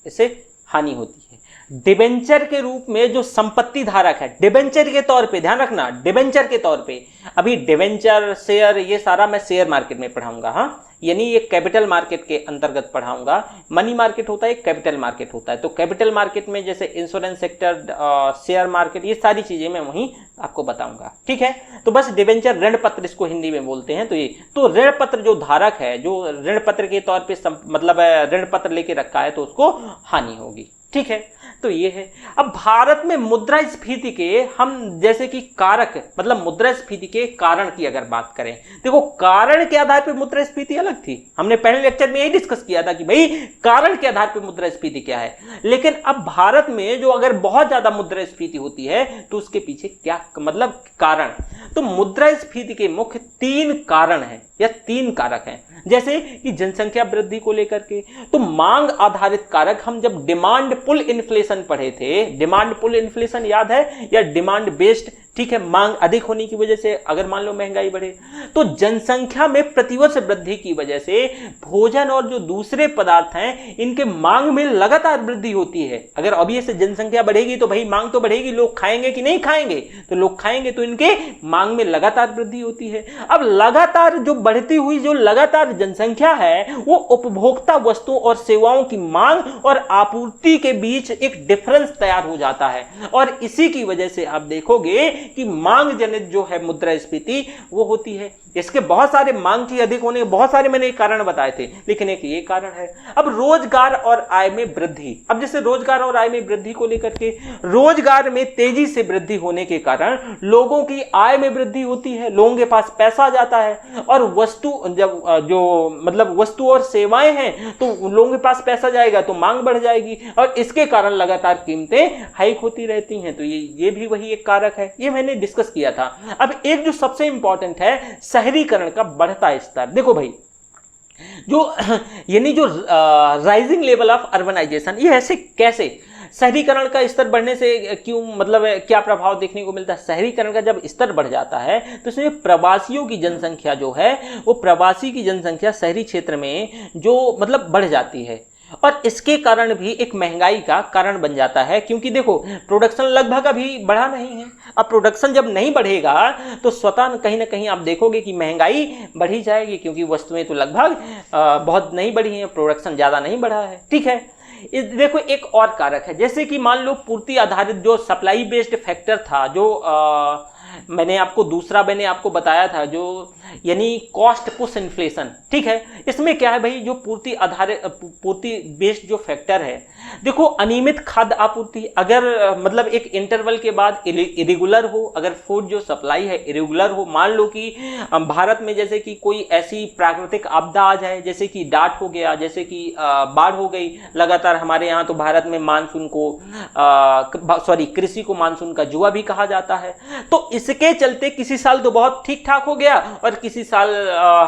इसे हानि होती है। डिबेंचर के रूप में जो संपत्ति धारक है, डिबेंचर के तौर पे, ध्यान रखना, डिबेंचर के तौर पे, अभी डिबेंचर, शेयर, ये सारा मैं शेयर मार्केट में पढ़ाऊंगा, हाँ, यानी ये कैपिटल मार्केट के अंतर्गत पढ़ाऊंगा। मनी मार्केट होता है, कैपिटल मार्केट होता है, तो कैपिटल मार्केट में जैसे इंश्योरेंस सेक्टर, शेयर मार्केट, ये सारी चीजें मैं वहीं आपको बताऊंगा। ठीक है, तो बस डिबेंचर, ऋण पत्र इसको हिंदी में बोलते हैं, तो ये, तो ऋण पत्र जो धारक है, जो ऋण पत्र के तौर पे मतलब ऋण पत्र लेके रखा है, तो उसको हानि होगी। ठीक है, तो ये है। अब भारत में मुद्रास्फीति के हम जैसे कि कारक, मतलब मुद्रास्फीति के कारण की अगर बात करें, देखो कारण के आधार पर मुद्रास्फीति अलग थी, हमने पहले लेक्चर में यही डिस्कस किया था कि भाई कारण के आधार पर मुद्रास्फीति क्या है। लेकिन अब भारत में जो अगर बहुत ज्यादा मुद्रास्फीति होती है तो उसके पीछे क्या मतलब कारण, तो मुद्रास्फीति के मुख्य 3 कारण हैं या 3 कारक हैं। जैसे कि जनसंख्या वृद्धि को लेकर के, तो मांग आधारित कारक, हम जब डिमांड पुल इन्फ्लेशन पढ़े थे, डिमांड पुल इन्फ्लेशन याद है, या डिमांड बेस्ड, ठीक है, मांग अधिक होने की वजह से अगर मान लो महंगाई बढ़े, तो जनसंख्या में प्रतिवर्ष वृद्धि की वजह से भोजन और जो दूसरे पदार्थ हैं इनके मांग में लगातार वृद्धि होती है। अगर ऑब्वियस जनसंख्या बढ़ेगी तो भाई मांग तो बढ़ेगी, लोग खाएंगे कि नहीं खाएंगे, तो लोग खाएंगे, तो इनके मांग में लगातार वृद्धि होती है। अब लगातार जो बढ़ती हुई जो लगातार जनसंख्या है वो उपभोक्ता वस्तुओं और सेवाओं की मांग और आपूर्ति के बीच एक डिफरेंस तैयार हो जाता है, और इसी की वजह से आप देखोगे कि मांग जनित जो है मुद्रास्फीति वो होती है। इसके बहुत सारे मांग की अधिक होने के बहुत सारे मैंने कारण बताए थे, लेकिन एक ये कारण है। अब रोजगार और आय में वृद्धि, अब जैसे रोजगार और आय में वृद्धि को लेकर के, रोजगार में तेजी से वृद्धि होने के कारण लोगों की आय में वृद्धि होती है, लोगों के पास पैसा आ जाता है, और वस्तु जब जो मतलब वस्तु और सेवाएं हैं तो लोगों के पास पैसा जाएगा तो मांग बढ़ जाएगी, और इसके कारण लगातार कीमतें हाइक होती रहती हैं। तो ये भी वही एक कारक है, ये मैंने डिस्कस किया था। अब एक जो सबसे इंपॉर्टेंट है, शहरीकरण का बढ़ता स्तर। देखो भाई, जो यानी जो राइजिंग लेवल ऑफ अर्बनाइजेशन, ये ऐसे कैसे, शहरीकरण का स्तर बढ़ने से क्यों, मतलब क्या प्रभाव देखने को मिलता है। शहरीकरण का जब स्तर बढ़ जाता है तो इसमें प्रवासियों की जनसंख्या जो है, वो प्रवासी की जनसंख्या शहरी क्षेत्र में जो मतलब बढ़ जाती है, और इसके कारण भी एक महंगाई का कारण बन जाता है। क्योंकि देखो प्रोडक्शन लगभग अभी बढ़ा नहीं है, अब प्रोडक्शन जब नहीं बढ़ेगा तो स्वतः कहीं ना कहीं आप देखोगे कि महंगाई बढ़ी जाएगी, क्योंकि वस्तुएं तो लगभग बहुत नहीं बढ़ी हैं, प्रोडक्शन ज़्यादा नहीं बढ़ा है। ठीक है, देखो एक और कारक है, जैसे कि मान लो पूर्ति आधारित जो सप्लाई बेस्ड फैक्टर था, जो मैंने आपको बताया था, जो यानी कॉस्ट पुश इन्फ्लेशन। ठीक है, इसमें क्या है भाई, जो पूर्ति बेस्ड जो फैक्टर है, देखो अनियमित खाद्य आपूर्ति, अगर मतलब एक इंटरवल के बाद इरेगुलर हो, अगर फूड जो सप्लाई है इरेगुलर हो, मान लो कि भारत में जैसे कि कोई ऐसी प्राकृतिक आपदा आ जाए, जैसे कि डाट हो गया, जैसे कि बाढ़ हो गई लगातार हमारे यहाँ, तो भारत में मानसून को कृषि को मानसून का जुआ भी कहा जाता है। तो इसके चलते किसी साल तो बहुत ठीक ठाक हो गया और किसी साल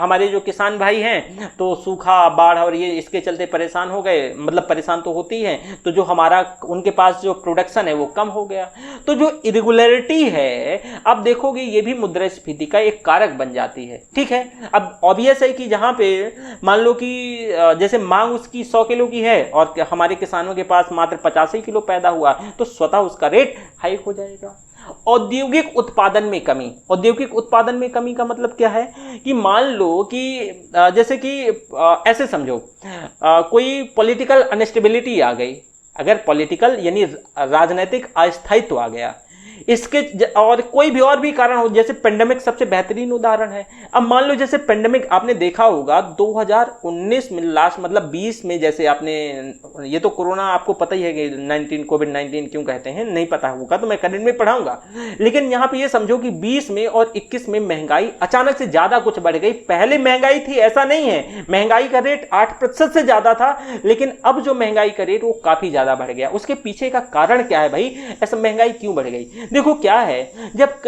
हमारे जो किसान भाई हैं तो सूखा, बाढ़ और ये इसके चलते परेशान हो गए, मतलब परेशान तो होती है, तो जो हमारा उनके पास जो प्रोडक्शन है वो कम हो गया। तो जो इरेगुलरिटी है अब देखोगे ये भी मुद्रास्फीति का एक कारक बन जाती है। ठीक है, अब ऑब्वियस है कि जहां पे मान लो कि जैसे मांग उसकी 100 किलो की है और हमारे किसानों के पास मात्र 85 किलो पैदा हुआ तो स्वतः उसका रेट हाइक हो जाएगा। औद्योगिक उत्पादन में कमी, औद्योगिक उत्पादन में कमी का मतलब क्या है कि मान लो कि जैसे कि ऐसे समझो कोई पॉलिटिकल अनस्टेबिलिटी आ गई, अगर पॉलिटिकल यानी राजनीतिक अस्थायित्व आ गया, इसके और कोई भी और भी कारण हो, जैसे पेंडेमिक सबसे बेहतरीन उदाहरण है। अब मान लो जैसे पेंडेमिक आपने देखा होगा 2019 में लास्ट मतलब 20 में, जैसे आपने ये तो कोरोना आपको पता ही है कि 19 कोविड-19 क्यों कहते हैं, नहीं पता होगा तो मैं करंट में पढ़ाऊंगा, लेकिन यहां पे ये समझो कि 20 में और 21 में महंगाई अचानक से ज्यादा कुछ बढ़ गई। पहले महंगाई थी ऐसा नहीं है, महंगाई का रेट 8% से ज्यादा था, लेकिन अब जो महंगाई का रेट वो काफी ज्यादा बढ़ गया। उसके पीछे का कारण क्या है भाई, ऐसा महंगाई क्यों बढ़ गई? देखो क्या है, जब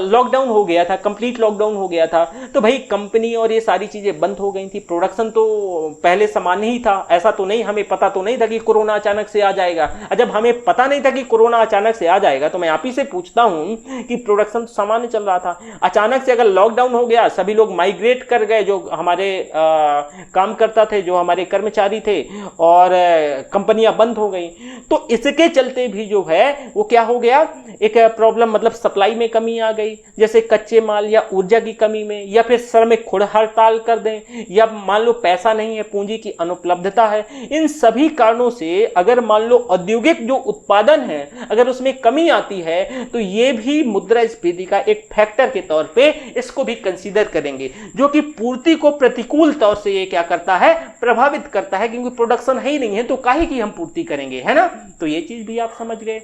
लॉकडाउन हो गया था, कंप्लीट लॉकडाउन हो गया था, तो भाई कंपनी और ये सारी चीजें बंद हो गई थी, प्रोडक्शन तो पहले समान ही था, ऐसा तो नहीं, हमें पता तो नहीं था कि कोरोना अचानक से आ जाएगा। जब हमें पता नहीं था कि कोरोना अचानक से आ जाएगा तो मैं आप ही से पूछता हूं कि प्रोडक्शन तो सामान्य चल रहा था, अचानक से अगर लॉकडाउन हो गया, सभी लोग माइग्रेट कर गए, जो हमारे काम करता थे, जो हमारे कर्मचारी थे, और कंपनियां बंद हो गई, तो इसके चलते भी जो है वो क्या हो गया, एक प्रॉब्लम, मतलब सप्लाई में कमी आ गई, जैसे कच्चे माल या ऊर्जा की कमी में, या फिर श्रमिक खुद हड़ताल कर दें, या मान लो पैसा नहीं है, पूंजी की अनुपलब्धता है। इन सभी कारणों से अगर मान लो औद्योगिक जो उत्पादन है अगर उसमें कमी आती है तो ये भी मुद्रास्फीति का एक फैक्टर के तौर पे इसको भी कंसीडर करेंगे, जो कि पूर्ति को प्रतिकूल तौर से ये क्या करता है, प्रभावित करता है, क्योंकि प्रोडक्शन है ही नहीं है तो काहे की हम पूर्ति करेंगे, है ना। तो ये चीज भी आप समझ गए।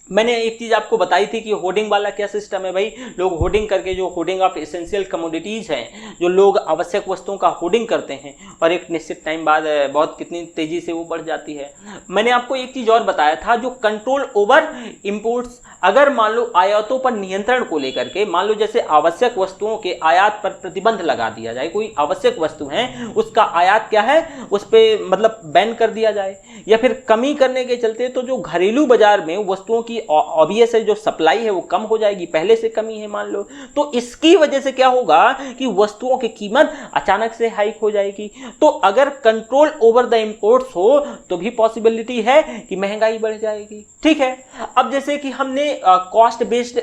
मैंने एक चीज आपको बताई थी कि होर्डिंग वाला क्या सिस्टम है भाई, लोग होर्डिंग करके, जो होर्डिंग ऑफ एसेंशियल कमोडिटीज हैं, जो लोग आवश्यक वस्तुओं का होर्डिंग करते हैं और एक निश्चित टाइम बाद बहुत कितनी तेजी से वो बढ़ जाती है। मैंने आपको एक चीज और बताया था, जो कंट्रोल ओवर इंपोर्ट्स, अगर मान लो आयातों पर नियंत्रण को लेकर के, मान लो जैसे आवश्यक वस्तुओं के आयात पर प्रतिबंध लगा दिया जाए, कोई आवश्यक वस्तु है उसका आयात क्या है उस पर मतलब बैन कर दिया जाए, या फिर कमी करने के चलते तो जो घरेलू बाजार में वस्तुओं की ऑब्वियस है जो सप्लाई है वो कम हो जाएगी, पहले से कमी है मान लो, तो इसकी वजह से क्या होगा कि वस्तुओं की कीमत अचानक से हाइक हो जाएगी। तो अगर कंट्रोल ओवर द इंपोर्ट्स हो तो भी पॉसिबिलिटी है कि महंगाई बढ़ जाएगी। ठीक है, अब जैसे कि हमने कॉस्ट बेस्ड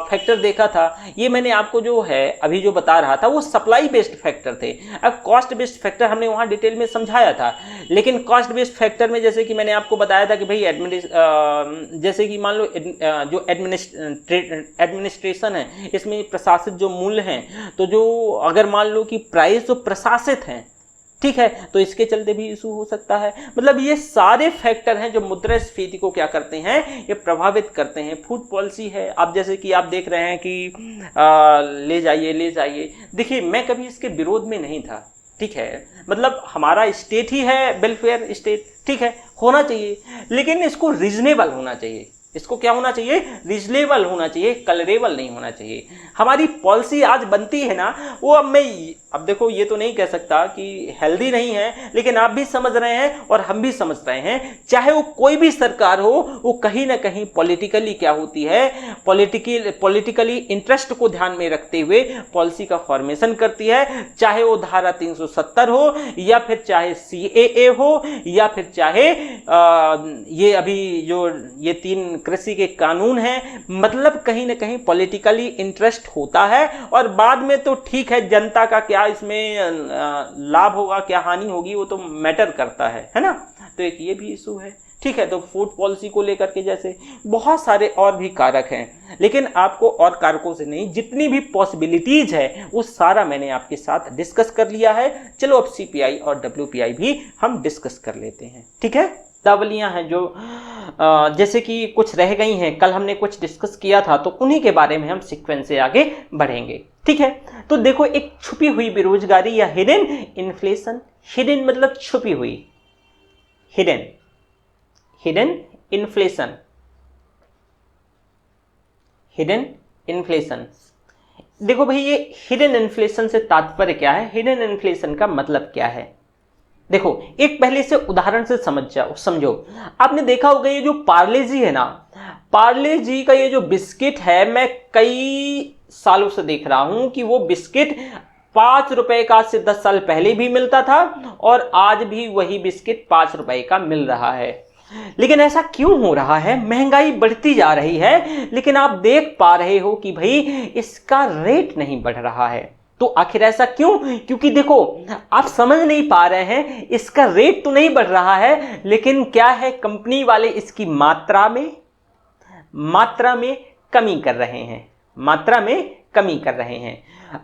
फैक्टर देखा था, ये मैंने आपको जो है अभी जो बता रहा था वो सप्लाई बेस्ड फैक्टर थे। अब कॉस्ट बेस्ड फैक्टर हमने वहां डिटेल में समझाया था, लेकिन कॉस्ट बेस्ड फैक्टर में जैसे कि मैंने आपको बताया था कि भाई जैसे कि मान लो जो एडमिनिस्ट्रेशन है इसमें प्रशासित जो मूल्य हैं, तो जो अगर मान लो कि प्राइस जो प्रशासित हैं, ठीक है, तो इसके चलते भी इशू हो सकता है। मतलब ये सारे फैक्टर हैं जो मुद्रास्फीति को क्या करते हैं, ये प्रभावित करते हैं। फूड पॉलिसी है, अब जैसे कि आप देख रहे हैं कि ले जाइए ले जाइए, देखिए मैं कभी इसके विरोध में नहीं था, ठीक है, मतलब हमारा स्टेट ही है वेलफेयर स्टेट, ठीक है, होना चाहिए, लेकिन इसको रीजनेबल होना चाहिए। इसको क्या होना चाहिए, रीजनेबल होना चाहिए, कलरेबल नहीं होना चाहिए। हमारी पॉलिसी आज बनती है ना, वो अब देखो ये तो नहीं कह सकता कि हेल्दी नहीं है, लेकिन आप भी समझ रहे हैं और हम भी समझ रहे हैं, चाहे वो कोई भी सरकार हो वो कहीं ना कहीं पॉलिटिकली क्या होती है, पॉलिटिकली इंटरेस्ट को ध्यान में रखते हुए पॉलिसी का फॉर्मेशन करती है, चाहे वो धारा 370 हो, या फिर चाहे CAA हो, या फिर चाहे ये अभी जो ये 3 कृषि के कानून हैं। मतलब कहीं ना कहीं पॉलिटिकली इंटरेस्ट होता है, और बाद में तो ठीक है जनता का क्या इसमें लाभ होगा क्या हानि होगी वो तो मैटर करता है ना। तो एक ये भी इशू है, ठीक है। तो फूड पॉलिसी को लेकर के जैसे बहुत सारे और भी कारक हैं, लेकिन आपको और कारकों से नहीं, जितनी भी पॉसिबिलिटीज है वो सारा मैंने आपके साथ डिस्कस कर लिया है। चलो अब CPI और WPI भी हम डिस्कस कर लेते हैं, ठीक है। शब्दावलियां हैं जो जैसे कि कुछ रह गई हैं, कल हमने कुछ डिस्कस किया था, तो उन्हीं के बारे में हम सीक्वेंस से आगे बढ़ेंगे, ठीक है। तो देखो, एक छुपी हुई बेरोजगारी या हिडन इन्फ्लेशन, हिडन मतलब छुपी हुई, हिडन इन्फ्लेशन, हिडन इन्फ्लेशन। देखो भाई, ये हिडन इन्फ्लेशन से तात्पर्य क्या है, हिडन इन्फ्लेशन का मतलब क्या है? देखो, एक पहले से उदाहरण से समझो। आपने देखा होगा ये जो पार्ले जी है ना, पार्ले जी का ये जो बिस्किट है, मैं कई सालों से देख रहा हूं कि वो बिस्किट 5 रुपए का से 10 साल पहले भी मिलता था और आज भी वही बिस्किट 5 रुपए का मिल रहा है। लेकिन ऐसा क्यों हो रहा है? महंगाई बढ़ती जा रही है, लेकिन आप देख पा रहे हो कि भाई इसका रेट नहीं बढ़ रहा है। तो आखिर ऐसा क्यों? क्योंकि देखो, आप समझ नहीं पा रहे हैं, इसका रेट तो नहीं बढ़ रहा है, लेकिन क्या है, कंपनी वाले इसकी मात्रा में कमी कर रहे हैं, मात्रा में कमी कर रहे हैं।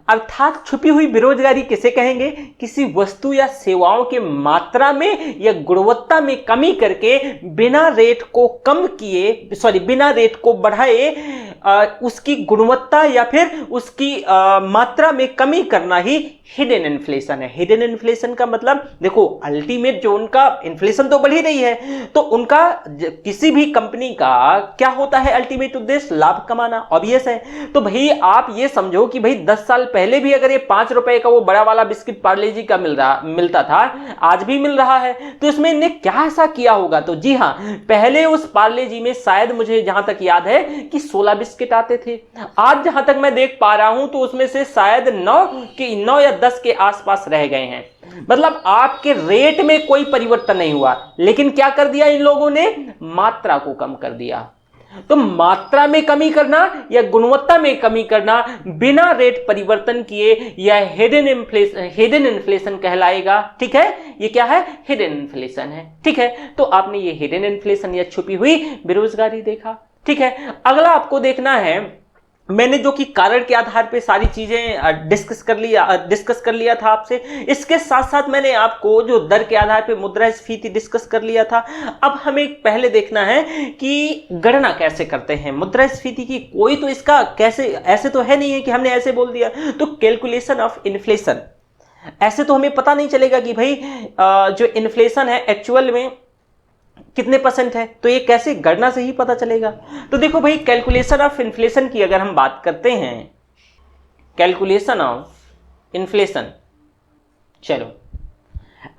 अर्थात छुपी हुई बेरोजगारी किसे कहेंगे? किसी वस्तु या सेवाओं के मात्रा में या गुणवत्ता में कमी करके बिना रेट को बिना रेट को बढ़ाए उसकी गुणवत्ता या फिर उसकी मात्रा में कमी करना ही हिडन इन्फ्लेशन है। हिडन इन्फ्लेशन का मतलब देखो, अल्टीमेट जो उनका इन्फ्लेशन तो बढ़ ही रही है, तो उनका किसी भी कंपनी का क्या होता है अल्टीमेट उद्देश्य? लाभ कमाना, ऑब्वियस है। तो भाई आप ये समझो कि भाई 10 साल पहले भी अगर ये 5 रुपए का वो बड़ा वाला बिस्किट पार्ले जी का मिलता था, आज भी मिल रहा है, तो इसमें इन्हें क्या ऐसा किया होगा? तो जी हाँ, पहले उस पार्ले जी में शायद मुझे जहां तक याद है कि 16 बिस्किट आते थे। आज जहां तक मैं देख पा रहा हूं तो उसमें से शायद 9 या 10 के आसपास रह गए हैं। मतलब आपके रेट में कोई परिवर्तन नहीं हुआ, लेकिन क्या कर दिया इन लोगों ने? मात्रा को कम कर दिया। तो मात्रा में कमी करना या गुणवत्ता में कमी करना बिना रेट परिवर्तन किए, यह हिडन इन्फ्लेशन कहलाएगा। ठीक है, ये क्या है? हिडन इन्फ्लेशन है। ठीक है, तो आपने ये हिडन इन्फ्लेशन या छुपी हुई बेरोजगारी देखा। ठीक है, अगला आपको देखना है, मैंने जो कि कारण के आधार पे सारी चीजें डिस्कस कर लिया था आपसे। इसके साथ साथ मैंने आपको जो दर के आधार पे मुद्रास्फीति डिस्कस कर लिया था। अब हमें पहले देखना है कि गणना कैसे करते हैं मुद्रास्फीति की। कोई तो इसका कैसे, ऐसे तो है नहीं है कि हमने ऐसे बोल दिया तो कैलकुलेशन ऑफ इन्फ्लेशन, ऐसे तो हमें पता नहीं चलेगा कि भाई जो इन्फ्लेशन है एक्चुअल में कितने % है, तो ये कैसे गणना से ही पता चलेगा। तो देखो भाई, कैलकुलेशन ऑफ इन्फ्लेशन की अगर हम बात करते हैं, कैलकुलेशन ऑफ इन्फ्लेशन, चलो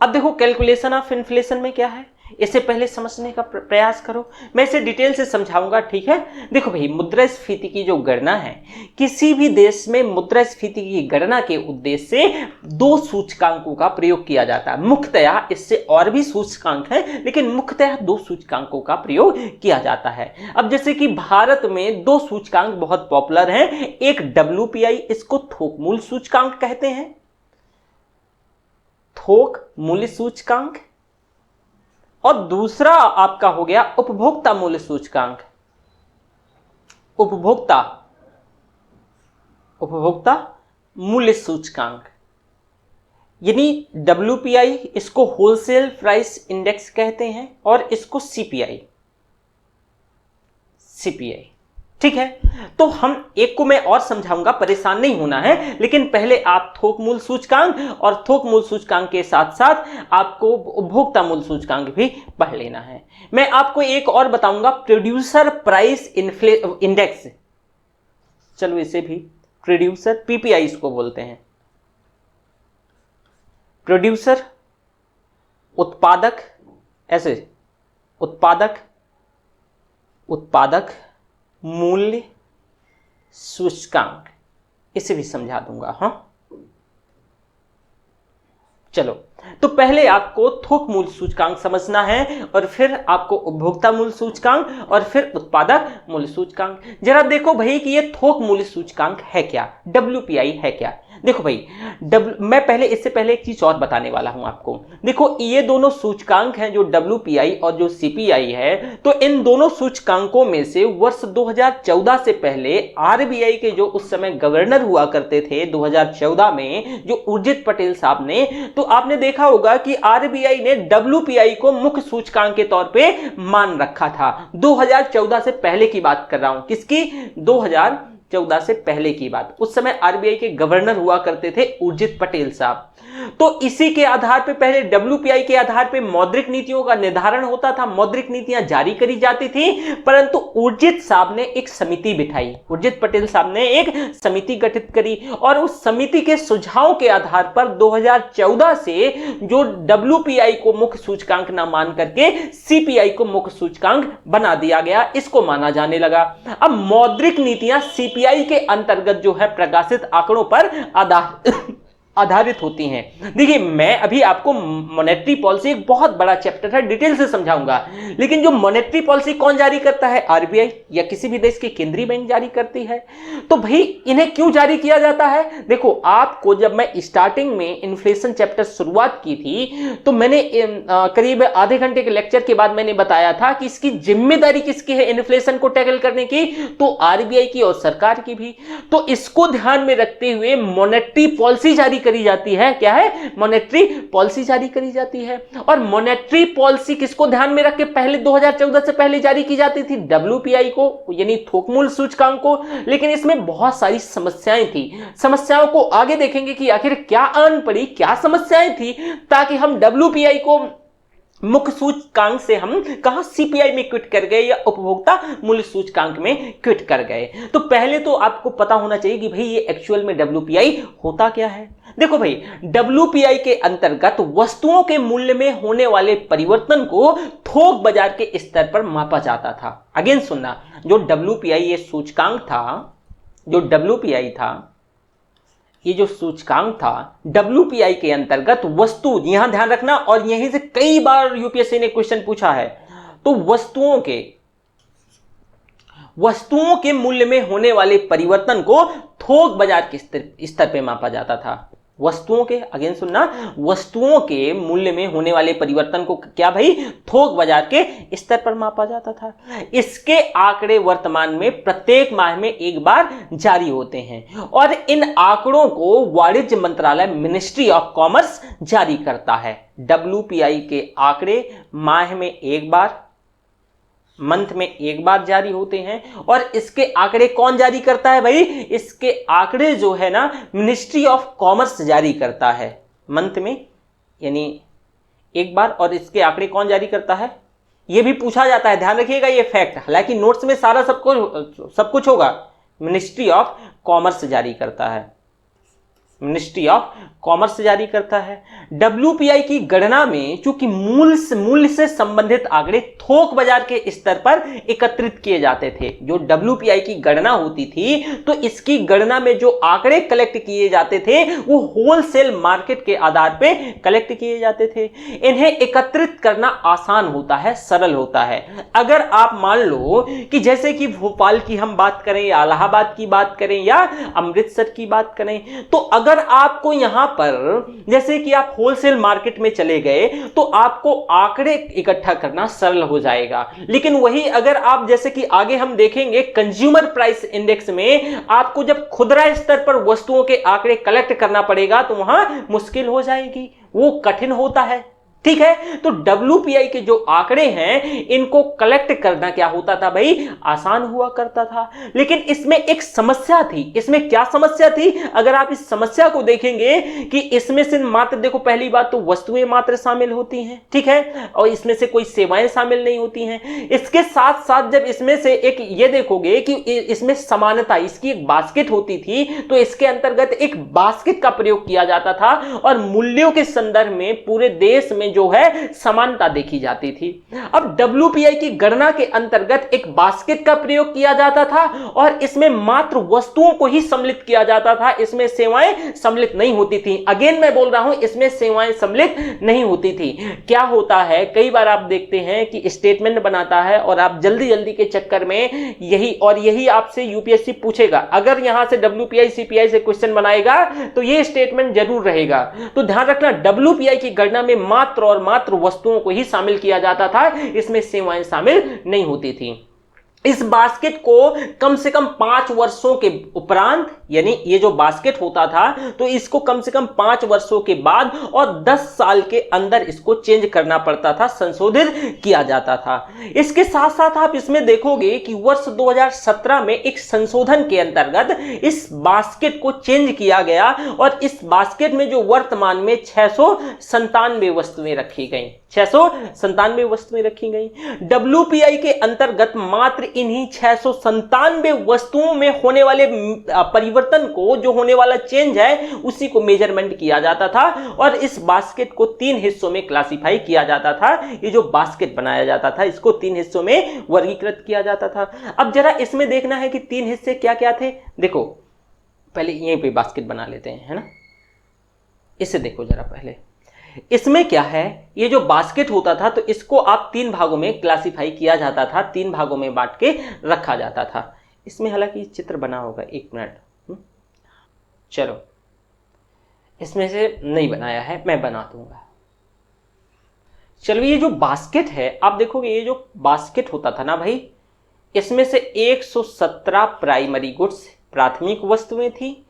अब देखो कैलकुलेशन ऑफ इन्फ्लेशन में क्या है, इसे पहले समझने का प्रयास करो। मैं इसे डिटेल से समझाऊंगा। ठीक है, देखो भाई, मुद्रास्फीति की जो गणना है, किसी भी देश में मुद्रास्फीति की गणना के उद्देश्य से 2 सूचकांकों का प्रयोग किया जाता है। मुख्यतया इससे और भी सूचकांक हैं, लेकिन मुख्यतया 2 सूचकांकों का प्रयोग किया जाता है। अब जैसे कि भारत में 2 सूचकांक बहुत पॉपुलर हैं, एक WPI, इसको थोक मूल्य सूचकांक कहते हैं, थोक मूल्य सूचकांक, और दूसरा आपका हो गया उपभोक्ता मूल्य सूचकांक। उपभोक्ता मूल्य सूचकांक, यानी WPI, इसको होलसेल प्राइस इंडेक्स कहते हैं, और इसको CPI। ठीक है, तो हम एक को मैं और समझाऊंगा, परेशान नहीं होना है, लेकिन पहले आप थोक मूल्य सूचकांक और थोक मूल्य सूचकांक के साथ साथ आपको उपभोक्ता मूल्य सूचकांक भी पढ़ लेना है। मैं आपको एक और बताऊंगा, प्रोड्यूसर प्राइस इंडेक्स। चलो इसे भी प्रोड्यूसर, PPI इसको बोलते हैं, प्रोड्यूसर उत्पादक, ऐसे उत्पादक मूल्य सूचकांक, इसे भी समझा दूंगा। हाँ, चलो, तो पहले आपको थोक मूल्य सूचकांक समझना है, और फिर आपको उपभोक्ता मूल्य सूचकांक, और फिर उत्पादक मूल्य सूचकांक। जरा देखो भाई कि ये थोक मूल्य सूचकांक है क्या, WPI है क्या। देखो भाई, मैं पहले इससे पहले एक चीज और बताने वाला हूं आपको। देखो, ये दोनों सूचकांक हैं, जो WPI और जो CPI है, तो इन दोनों सूचकांकों में से वर्ष 2014 से पहले RBI के जो उस समय गवर्नर हुआ करते थे 2014 में, जो उर्जित पटेल साहब ने, तो आपने देखा होगा कि RBI ने WPI को मुख्य सूचकांक के तौर पे मान रखा था। 2014 से पहले की बात कर रहा हूं, किसकी? 2014 से पहले की बात, उस समय आरबीआई के गवर्नर हुआ करते थे उर्जित पटेल साहब। तो इसी के आधार पे पहले डब्ल्यूपीआई के आधार पे मौद्रिक नीतियों का निर्धारण होता था, मौद्रिक नीतियां जारी करी जाती थी, परंतु उर्जित साहब ने एक समिति बिठाई, उर्जित पटेल साहब ने एक समिति गठित करी और उस समिति के सुझाव के आधार पर 2014 से जो डब्ल्यूपीआई को मुख्य सूचकांक ना मान करके सीपीआई को मुख्य सूचकांक बना दिया गया, इसको माना जाने लगा। अब मौद्रिक नीतियां सीपीआई के अंतर्गत जो है प्रकाशित आंकड़ों पर आधारित होती हैं। देखिए मैं अभी आपको मॉनेटरी पॉलिसी, एक बहुत बड़ा चैप्टर है, डिटेल से समझाऊंगा, लेकिन जो मॉनेटरी पॉलिसी कौन जारी करता है, आरबीआई या किसी भी देश की केंद्रीय बैंक जारी करती है। तो भाई इन्हें क्यों जारी किया जाता है? देखो आपको जब मैं स्टार्टिंग में इन्फ्लेशन चैप्टर शुरुआत की थी तो मैंने करीब आधे घंटे के लेक्चर के बाद मैंने बताया था कि इसकी जिम्मेदारी किसकी है इन्फ्लेशन को टैकल करने की, तो आरबीआई की और सरकार की भी। तो इसको ध्यान में रखते हुए मॉनेटरी पॉलिसी जारी करी जाती है। क्या है? मॉनेटरी पॉलिसी जारी करी जाती है। और मॉनेटरी पॉलिसी किसको ध्यान में रख के पहले 2014 से पहले जारी की जाती थी? डब्ल्यूपीआई को, यानी थोक मूल्य सूचकांक को। लेकिन इसमें बहुत सारी समस्याएं थी, समस्याओं को आगे देखेंगे कि आखिर क्या आन पड़ी, क्या समस्याएं थी, ताकि हम डब्ल्यूपीआई को मुख्य सूचकांक से हम कहां सीपीआई में क्विट कर गए या उपभोक्ता मूल्य सूचकांक में क्विट कर गए। तो पहले तो आपको पता होना चाहिए कि भाई ये एक्चुअल में डब्ल्यूपीआई होता क्या है। देखो भाई डब्ल्यूपीआई के अंतर्गत वस्तुओं के मूल्य में होने वाले परिवर्तन को थोक बाजार के स्तर पर मापा जाता था। अगेन सुनना, जो डब्ल्यूपीआई ये सूचकांक था, जो डब्ल्यूपीआई था, ये जो सूचकांक था डब्ल्यूपीआई के अंतर्गत वस्तु, यहां ध्यान रखना, और यहीं से कई बार यूपीएससी ने क्वेश्चन पूछा है, तो वस्तुओं के मूल्य में होने वाले परिवर्तन को थोक बाजार के स्तर पे मापा जाता था। वस्तुओं के, अगेन सुनना, वस्तुओं के मूल्य में होने वाले परिवर्तन को क्या भाई? थोक बाजार के स्तर पर मापा जाता था। इसके आंकड़े वर्तमान में प्रत्येक माह में एक बार जारी होते हैं और इन आंकड़ों को वाणिज्य मंत्रालय, मिनिस्ट्री ऑफ कॉमर्स जारी करता है। डब्ल्यूपीआई के आंकड़े माह में एक बार, मंथ में एक बार जारी होते हैं। और इसके आंकड़े कौन जारी करता है भाई? इसके आंकड़े जो है ना मिनिस्ट्री ऑफ कॉमर्स जारी करता है मंथ में, यानी एक बार। और इसके आंकड़े कौन जारी करता है ये भी पूछा जाता है, ध्यान रखिएगा ये फैक्ट, हालांकि नोट्स में सारा सब कुछ होगा। मिनिस्ट्री ऑफ कॉमर्स जारी करता है, मिनिस्ट्री ऑफ कॉमर्स जारी करता है। डब्ल्यूपीआई की गणना में चूंकि मूल्य से संबंधित आंकड़े थोक बाजार के स्तर पर एकत्रित किए जाते थे, जो डब्ल्यूपीआई की गणना होती थी तो इसकी गणना में जो आंकड़े कलेक्ट किए जाते थे वो होलसेल मार्केट के आधार पे कलेक्ट किए जाते थे। इन्हें एकत्रित करना आसान होता है, सरल होता है। अगर आप मान लो कि जैसे कि भोपाल की हम बात करें या इलाहाबाद की बात करें या अमृतसर की बात करें, तो अगर आपको यहां पर जैसे कि आप होलसेल मार्केट में चले गए तो आपको आंकड़े इकट्ठा करना सरल हो जाएगा। लेकिन वही अगर आप जैसे कि आगे हम देखेंगे कंज्यूमर प्राइस इंडेक्स में आपको जब खुदरा स्तर पर वस्तुओं के आंकड़े कलेक्ट करना पड़ेगा तो वहां मुश्किल हो जाएगी, वो कठिन होता है। ठीक है, तो डब्ल्यूपीआई के जो आंकड़े हैं इनको कलेक्ट करना क्या होता था भाई? आसान हुआ करता था। लेकिन इसमें एक समस्या थी। इसमें क्या समस्या थी? अगर आप इस समस्या को देखेंगे कि इसमें से मात्र, देखो पहली बात तो वस्तुएं मात्र शामिल होती हैं, ठीक है, और इसमें से कोई सेवाएं शामिल नहीं होती हैं। इसके साथ साथ जब इसमें से एक ये देखोगे कि इसमें समानता, इसकी एक बास्केट होती थी, तो इसके अंतर्गत एक बास्केट का प्रयोग किया जाता था और मूल्यों के संदर्भ में पूरे देश में जो है समानता देखी जाती थी। अब डब्ल्यूपीआई की गणना के अंतर्गत एक बास्केट का प्रयोग किया जाता था और इसमें मात्र वस्तुओं को ही सम्मिलित किया जाता था, इसमें सेवाएं सम्मिलित नहीं होती थी। अगेन मैं बोल रहा हूं, इसमें सेवाएं सम्मिलित नहीं होती थी। क्या होता है, कई बार आप देखते हैं कि स्टेटमेंट बनाता है और आप जल्दी जल्दी के चक्कर में यही आपसे यूपीएससी पूछेगा। अगर यहां से डब्ल्यूपीआई सीपीआई से क्वेश्चन बनाएगा तो यह स्टेटमेंट जरूर रहेगा। तो ध्यान रखना, डब्ल्यूपीआई की गणना में मात्र वस्तुओं को ही शामिल किया जाता था, इसमें सेवाएं शामिल नहीं होती थी। इस बास्केट को कम से कम 5 वर्षों के उपरांत, यानी ये जो बास्केट होता था तो इसको कम से कम 5 वर्षों के बाद और 10 साल के अंदर इसको चेंज करना पड़ता था, संशोधित किया जाता था। इसके साथ साथ आप इसमें देखोगे कि वर्ष 2017 में एक संशोधन के अंतर्गत इस बास्केट को चेंज किया गया और इस बास्केट में जो वर्तमान में 697 वस्तुएं रखी गई, 697 वस्तुएं रखी गई। WPI के अंतर्गत मात्र इन्हीं 697 वस्तुओं में होने वाले परिवर्तन को, जो होने वाला चेंज है, उसी को मेजरमेंट किया जाता था और इस बास्केट को 3 हिस्सों में क्लासिफाई किया जाता था। ये जो बास्केट बनाया जाता था इसको 3 हिस्सों में वर्गीकृत किया जाता था। अब जरा इसमें देखना है कि 3 हिस्से क्या क्या थे। देखो पहले यहीं पे बास्केट बना लेते हैं, है ना। इसे देखो जरा पहले, इसमें क्या है, ये जो बास्केट होता था तो इसको आप 3 भागों में क्लासिफाई किया जाता था, 3 भागों में बांट के रखा जाता था। इसमें हालांकि चित्र बना होगा, 1 मिनट, चलो इसमें से नहीं बनाया है, मैं बना दूंगा। चलो ये जो बास्केट है आप देखोगे, ये जो बास्केट होता था ना भाई, इसमें से 117 प्राइमरी गुड्स, प्राथमिक वस्तुएं थी,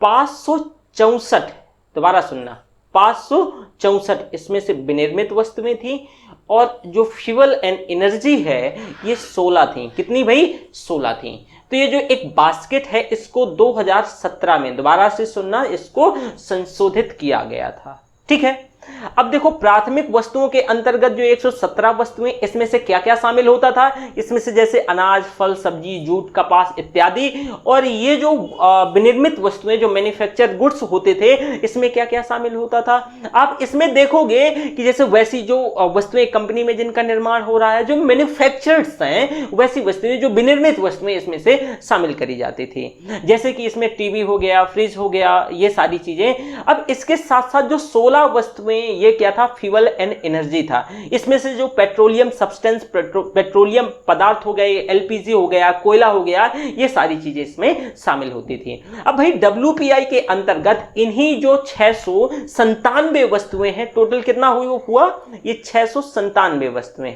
564, दोबारा सुनना, 564 इसमें से विनिर्मित वस्तुएं थी और जो फ्यूल एंड एनर्जी है ये 16 थी। कितनी भाई? 16 थी। तो ये जो एक बास्केट है इसको 2017 में, दोबारा से सुनना, इसको संशोधित किया गया था। ठीक है, अब देखो प्राथमिक वस्तुओं के अंतर्गत जो 117 वस्तुएं, इसमें से क्या क्या शामिल होता था, इसमें से जैसे अनाज, फल, सब्जी, जूट, कपास इत्यादि। और ये जो विनिर्मित वस्तुएं, जो मैन्युफैक्चर्ड गुड्स होते थे, इसमें क्या क्या शामिल होता था। आप इसमें देखोगे कि जैसे वैसी जो वस्तुएं कंपनी में जिनका निर्माण हो रहा है, जो मैन्युफैक्चर्ड हैं, वैसी वस्तुएं, जो विनिर्मित वस्तुएं इसमें से शामिल करी जाती थी। जैसे कि इसमें टीवी हो गया, फ्रिज हो गया, ये सारी चीजें। अब इसके साथ साथ जो 16 वस्तुएं, ये क्या था, फ्यूल एंड एनर्जी था। इसमें से जो पेट्रोलियम सब्सटेंस, पेट्रोलियम पदार्थ हो गए, एलपीजी हो गया, कोयला हो गया, ये सारी चीजें इसमें शामिल होती थी। अब भाई WPI के अंतर्गत इन्हीं जो 697 वस्तुएं हैं, टोटल कितना हुआ, ये 697 वस्तुएं।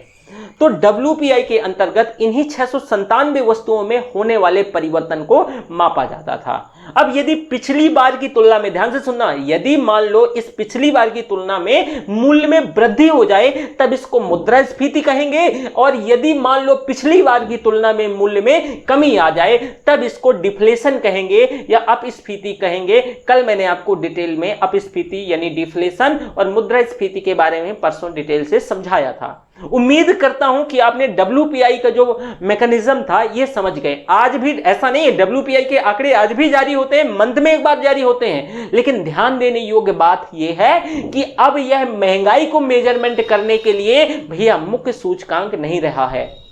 तो WPI के अंतर्गत इन्हीं 697 वस्तुओं में होने वाले परिवर्तन को मापा जाता था। अब यदि पिछली बार की तुलना में, ध्यान से सुनना, यदि मान लो इस पिछली बार की तुलना में मूल्य में वृद्धि हो जाए तब इसको मुद्रास्फीति कहेंगे, और यदि मान लो पिछली बार की तुलना में मूल्य में कमी आ जाए तब इसको डिफ्लेशन कहेंगे या अपस्फीति कहेंगे। कल मैंने आपको डिटेल में अपस्फीति यानी डिफ्लेशन और मुद्रास्फीति के बारे में परसों डिटेल से समझाया था। उम्मीद करता हूं कि आपने WPI का जो मैकेनिज्म था ये समझ गए। आज भी ऐसा नहीं है, WPI के आंकड़े आज भी जारी होते हैं, मंथ में एक बार जारी होते हैं, लेकिन ध्यान देने योग्य बात यह है कि अब यह महंगाई को मेजरमेंट करने के लिए भैया मुख्य सूचकांक नहीं रहा है।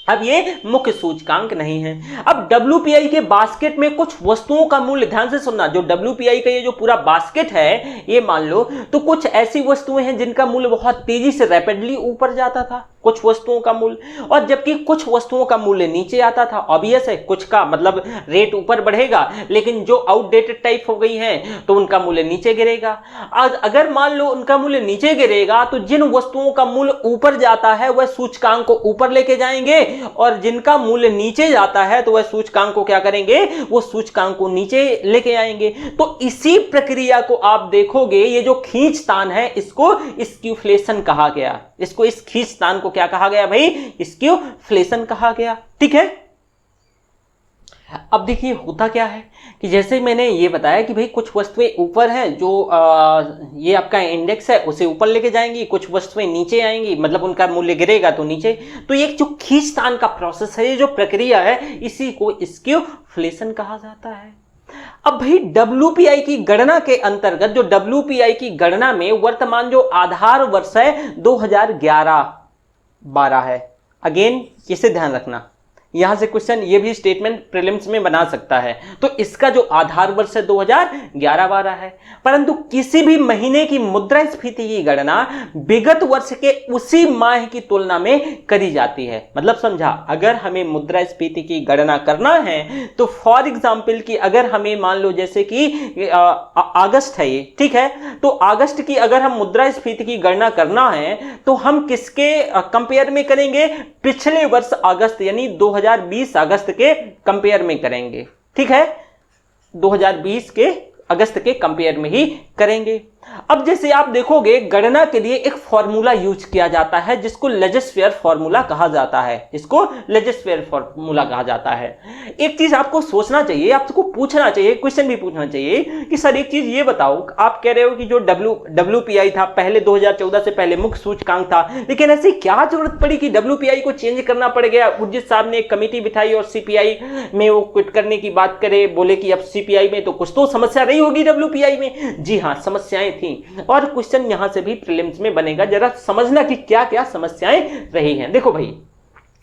अब ये मुख्य सूचकांक नहीं है। अब WPI के बास्केट में कुछ वस्तुओं का मूल्य, ध्यान से सुनना, जो WPI का ये जो पूरा बास्केट है, ये मान लो तो कुछ ऐसी वस्तुएं हैं जिनका मूल्य बहुत तेजी से रैपिडली ऊपर जाता था, कुछ वस्तुओं का मूल्य, और जबकि कुछ वस्तुओं का मूल्य नीचे आता था। ऑब्वियस है, कुछ का मतलब रेट ऊपर बढ़ेगा, लेकिन जो आउटडेटेड टाइप हो गई हैं तो उनका मूल्य नीचे गिरेगा। अगर मान लो उनका मूल्य नीचे गिरेगा तो जिन वस्तुओं का मूल्य ऊपर जाता है वह सूचकांक को ऊपर लेके जाएंगे, और जिनका मूल्य नीचे जाता है तो वह सूचकांक को क्या करेंगे, वो सूचकांक को नीचे लेके आएंगे। तो इसी प्रक्रिया को आप देखोगे, ये जो खींचतान है इसको स्क्यूफ्लेशन कहा गया। इसको, इस खींचतान को क्या कहा गया भाई, स्क्यूफ्लेशन कहा गया। ठीक है, अब देखिए होता क्या है कि जैसे मैंने ये बताया कि भाई कुछ वस्तुएं ऊपर हैं, जो ये आपका इंडेक्स है उसे ऊपर लेके जाएंगी, कुछ वस्तुएं नीचे आएंगी, मतलब उनका मूल्य गिरेगा तो नीचे। तो ये जो खींचतान का प्रोसेस है, ये जो प्रक्रिया है, इसी को स्क्यूफ्लेशन कहा जाता है। अब भाई WPI की गणना के अंतर्गत, जो WPI की गणना में वर्तमान जो आधार वर्ष है 2011-12 है। अगेन इसे ध्यान रखना, यहां से क्वेश्चन ये भी स्टेटमेंट प्रीलिम्स में बना सकता है। तो इसका जो आधार वर्ष है 2011-12 है, परंतु किसी भी महीने की मुद्रास्फीति की गणना विगत वर्ष के उसी माह की तुलना में करी जाती है। मतलब समझा, अगर हमें मुद्रास्फीति की गणना करना है तो फॉर एग्जाम्पल की अगर हमें मान लो जैसे कि अगस्त है ये, ठीक है, तो अगस्त की अगर हम मुद्रास्फीति की गणना करना है तो हम किसके कंपेयर में करेंगे, पिछले वर्ष अगस्त यानी 2023 2020 अगस्त के कंपेयर में करेंगे, ठीक है, 2020 के अगस्त के कंपेयर में ही करेंगे। अब जैसे आप देखोगे गणना के लिए एक फॉर्मूला यूज किया जाता है जिसको लेजस्फेयर फॉर्मूला कहा जाता है, इसको लेजस्फेयर फॉर्मूला कहा जाता है। एक चीज आपको सोचना चाहिए, आपको पूछना चाहिए, क्वेश्चन भी पूछना चाहिए कि सर एक चीज ये बताओ, आप कह रहे हो कि जो WPI था पहले 2014 से पहले मुख्य सूचकांक था, लेकिन ऐसी क्या जरूरत पड़ी कि WPI को चेंज करना पड़ गया? उर्जित साहब ने एक कमेटी बिठाई और CPI में वो क्विट करने की बात करे, बोले कि अब CPI में तो कुछ तो समस्या रही होगी WPI में। जी हाँ, समस्याएं थी और क्वेश्चन यहां से भी प्रीलिम्स में बनेगा। जरा समझना कि क्या क्या समस्याएं रही हैं। देखो भाई,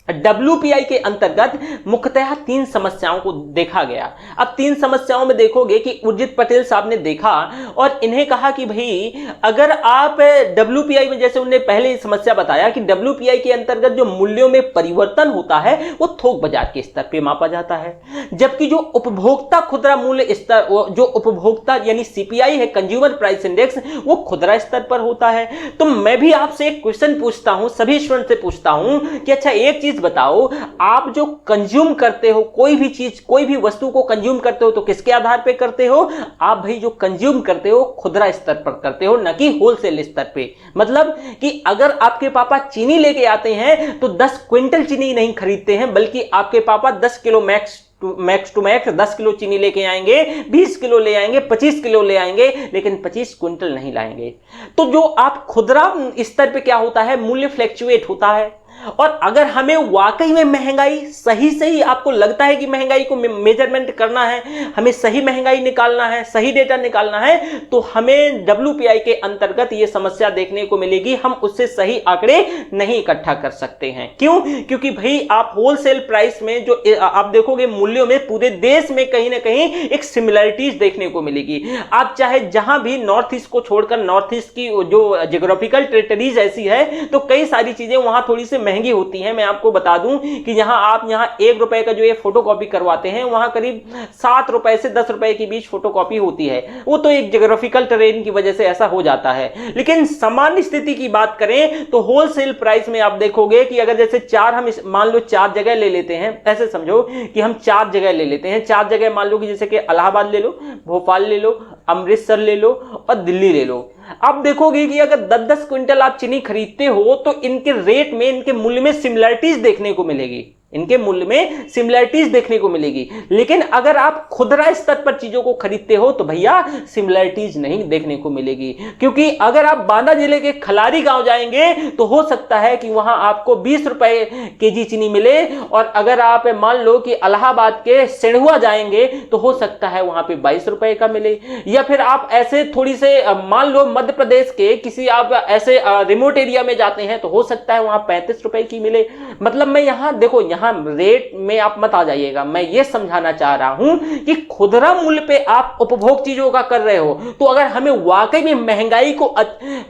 WPI के अंतर्गत मुख्यतः 3 समस्याओं को देखा गया। अब 3 समस्याओं में देखोगे कि उर्जित पटेल साहब ने देखा और इन्हें कहा कि भाई अगर आप WPI में, जैसे उन्होंने पहले समस्या बताया कि WPI के अंतर्गत जो मूल्यों में परिवर्तन होता है वो थोक बाजार के स्तर पे मापा जाता है, जबकि जो उपभोक्ता खुदरा मूल्य स्तर, जो उपभोक्ता यानी CPI है, कंज्यूमर प्राइस इंडेक्स, वो खुदरा स्तर पर होता है। तो मैं भी आपसे एक क्वेश्चन पूछता हूं, सभी स्टूडेंट से पूछता हूं कि अच्छा एक चीज बताओ, आप जो कंज्यूम करते हो, कोई भी चीज, कोई भी वस्तु को कंज्यूम करते हो तो किसके आधार पे करते हो? आप भाई जो कंज्यूम करते हो खुदरा स्तर पर करते हो, ना कि होलसेल स्तर पे। मतलब कि अगर आपके पापा चीनी लेके आते हैं तो 10 क्विंटल चीनी नहीं खरीदते हैं, बल्कि आपके पापा 10 kilo max to max 10 kilo चीनी लेके आएंगे, 20 किलो ले आएंगे, 25 किलो ले आएंगे, लेकिन 25 क्विंटल नहीं लाएंगे। तो जो आप खुदरा स्तर पे क्या होता है, मूल्य फ्लैक्चुएट होता है। और अगर हमें वाकई में महंगाई सही आपको लगता है कि महंगाई को मेजरमेंट करना है, हमें सही महंगाई निकालना है, सही डेटा निकालना है, तो हमें WPI के अंतर्गत यह समस्या देखने को मिलेगी। हम उससे सही आंकड़े नहीं इकट्ठा कर सकते हैं। क्यों? क्योंकि भाई आप होलसेल प्राइस में जो आप देखोगे मूल्यों में पूरे देश में कहीं ना कहीं एक सिमिलरिटीज देखने को मिलेगी। आप चाहे जहां भी नॉर्थ ईस्ट को छोड़कर, नॉर्थ ईस्ट की जो जियोग्राफिकल टेरिटरीज ऐसी है तो कई सारी चीजें वहां थोड़ी सी महंगी होती हैं। मैं आपको बता दूं कि आप यहां 1 रुपए का जो ये फोटोकॉपी करवाते हैं, वहां करीब 7 रुपए से 10 रुपए के बीच फोटोकॉपी होती है। वो तो एक जियोग्राफिकल टेरेन की वजह से ऐसा हो जाता है। लेकिन सामान्य स्थिति की बात करें तो होलसेल प्राइस में आप देखोगे कि अगर जैसे हम मान लो 4 जगह ले लेते हैं, ऐसे समझो कि हम 4 जगह ले लेते हैं। 4 जगह मान लो कि जैसे कि इलाहाबाद ले लो, भोपाल ले लो, अमृतसर ले लो और दिल्ली ले लो। आप देखोगे कि अगर 10-10 क्विंटल आप चीनी खरीदते हो तो इनके रेट में, इनके मूल्य में सिमिलरिटीज देखने को मिलेगी, इनके मूल्य में सिमिलरिटीज देखने को मिलेगी। लेकिन अगर आप खुदरा स्तर पर चीजों को खरीदते हो तो भैया सिमिलरिटीज नहीं देखने को मिलेगी। क्योंकि अगर आप बांदा जिले के खलारी गांव जाएंगे तो हो सकता है कि वहां आपको 20 रुपए केजी चीनी मिले, और अगर आप मान लो कि इलाहाबाद के सेणुआ जाएंगे तो हो सकता है वहां पे 22 रुपए का मिले। या फिर आप ऐसे थोड़ी से मान लो मध्य प्रदेश के किसी आप ऐसे रिमोट एरिया में जाते हैं तो हो सकता है वहां 35 रुपए की मिले। मतलब मैं यहां देखो, यहां रेट में आप मत आ जाइएगा, मैं ये समझाना चाह रहा हूं कि खुदरा मूल्य पे आप उपभोग चीजों का कर रहे हो, तो अगर हमें वाकई में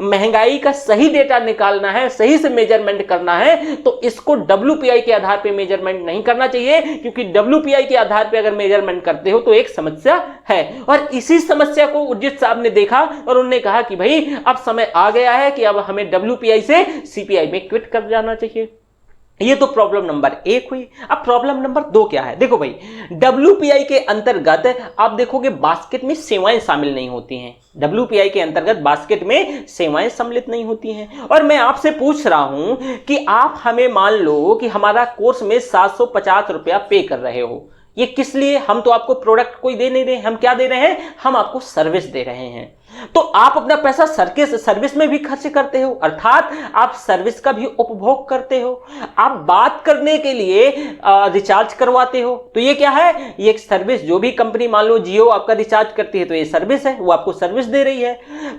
महंगाई का सही डेटा निकालना है, सही से मेजरमेंट करना है, तो इसको WPI के आधार पे मेजरमेंट नहीं करना चाहिए। क्योंकि WPI के आधार पे अगर मेजरमेंट करते हो तो एक समस्या है। और इसी समस्या को उर्जित साहब ने देखा और उन्होंने कहा कि भाई अब समय आ गया है कि अब हमें WPI से CPI में क्विट कर जाना चाहिए। ये तो प्रॉब्लम नंबर 1 हुई। अब प्रॉब्लम नंबर 2 क्या है? देखो भाई, WPI के अंतर्गत आप देखोगे बास्केट में सेवाएं शामिल नहीं होती हैं। WPI के अंतर्गत बास्केट में सेवाएं सम्मिलित नहीं होती हैं। और मैं आपसे पूछ रहा हूं कि आप हमें मान लो कि हमारा कोर्स में 750 रुपया पे कर रहे हो। ये किस लिए? हम तो आपको प्रोडक्ट कोई दे नहीं रहे, हम क्या दे रहे हैं? हम आपको सर्विस दे रहे हैं। तो आप अपना पैसा सर्विस में भी खर्च करते हो, अर्थात आप सर्विस का भी उपभोग करते हो। आप बात करने के लिए रिचार्ज करवाते हो, तो ये क्या है? ये एक सर्विस। जो भी कंपनी मान लो जियो आपका रिचार्ज करती है तो ये सर्विस है, वो आपको सर्विस दे रही है।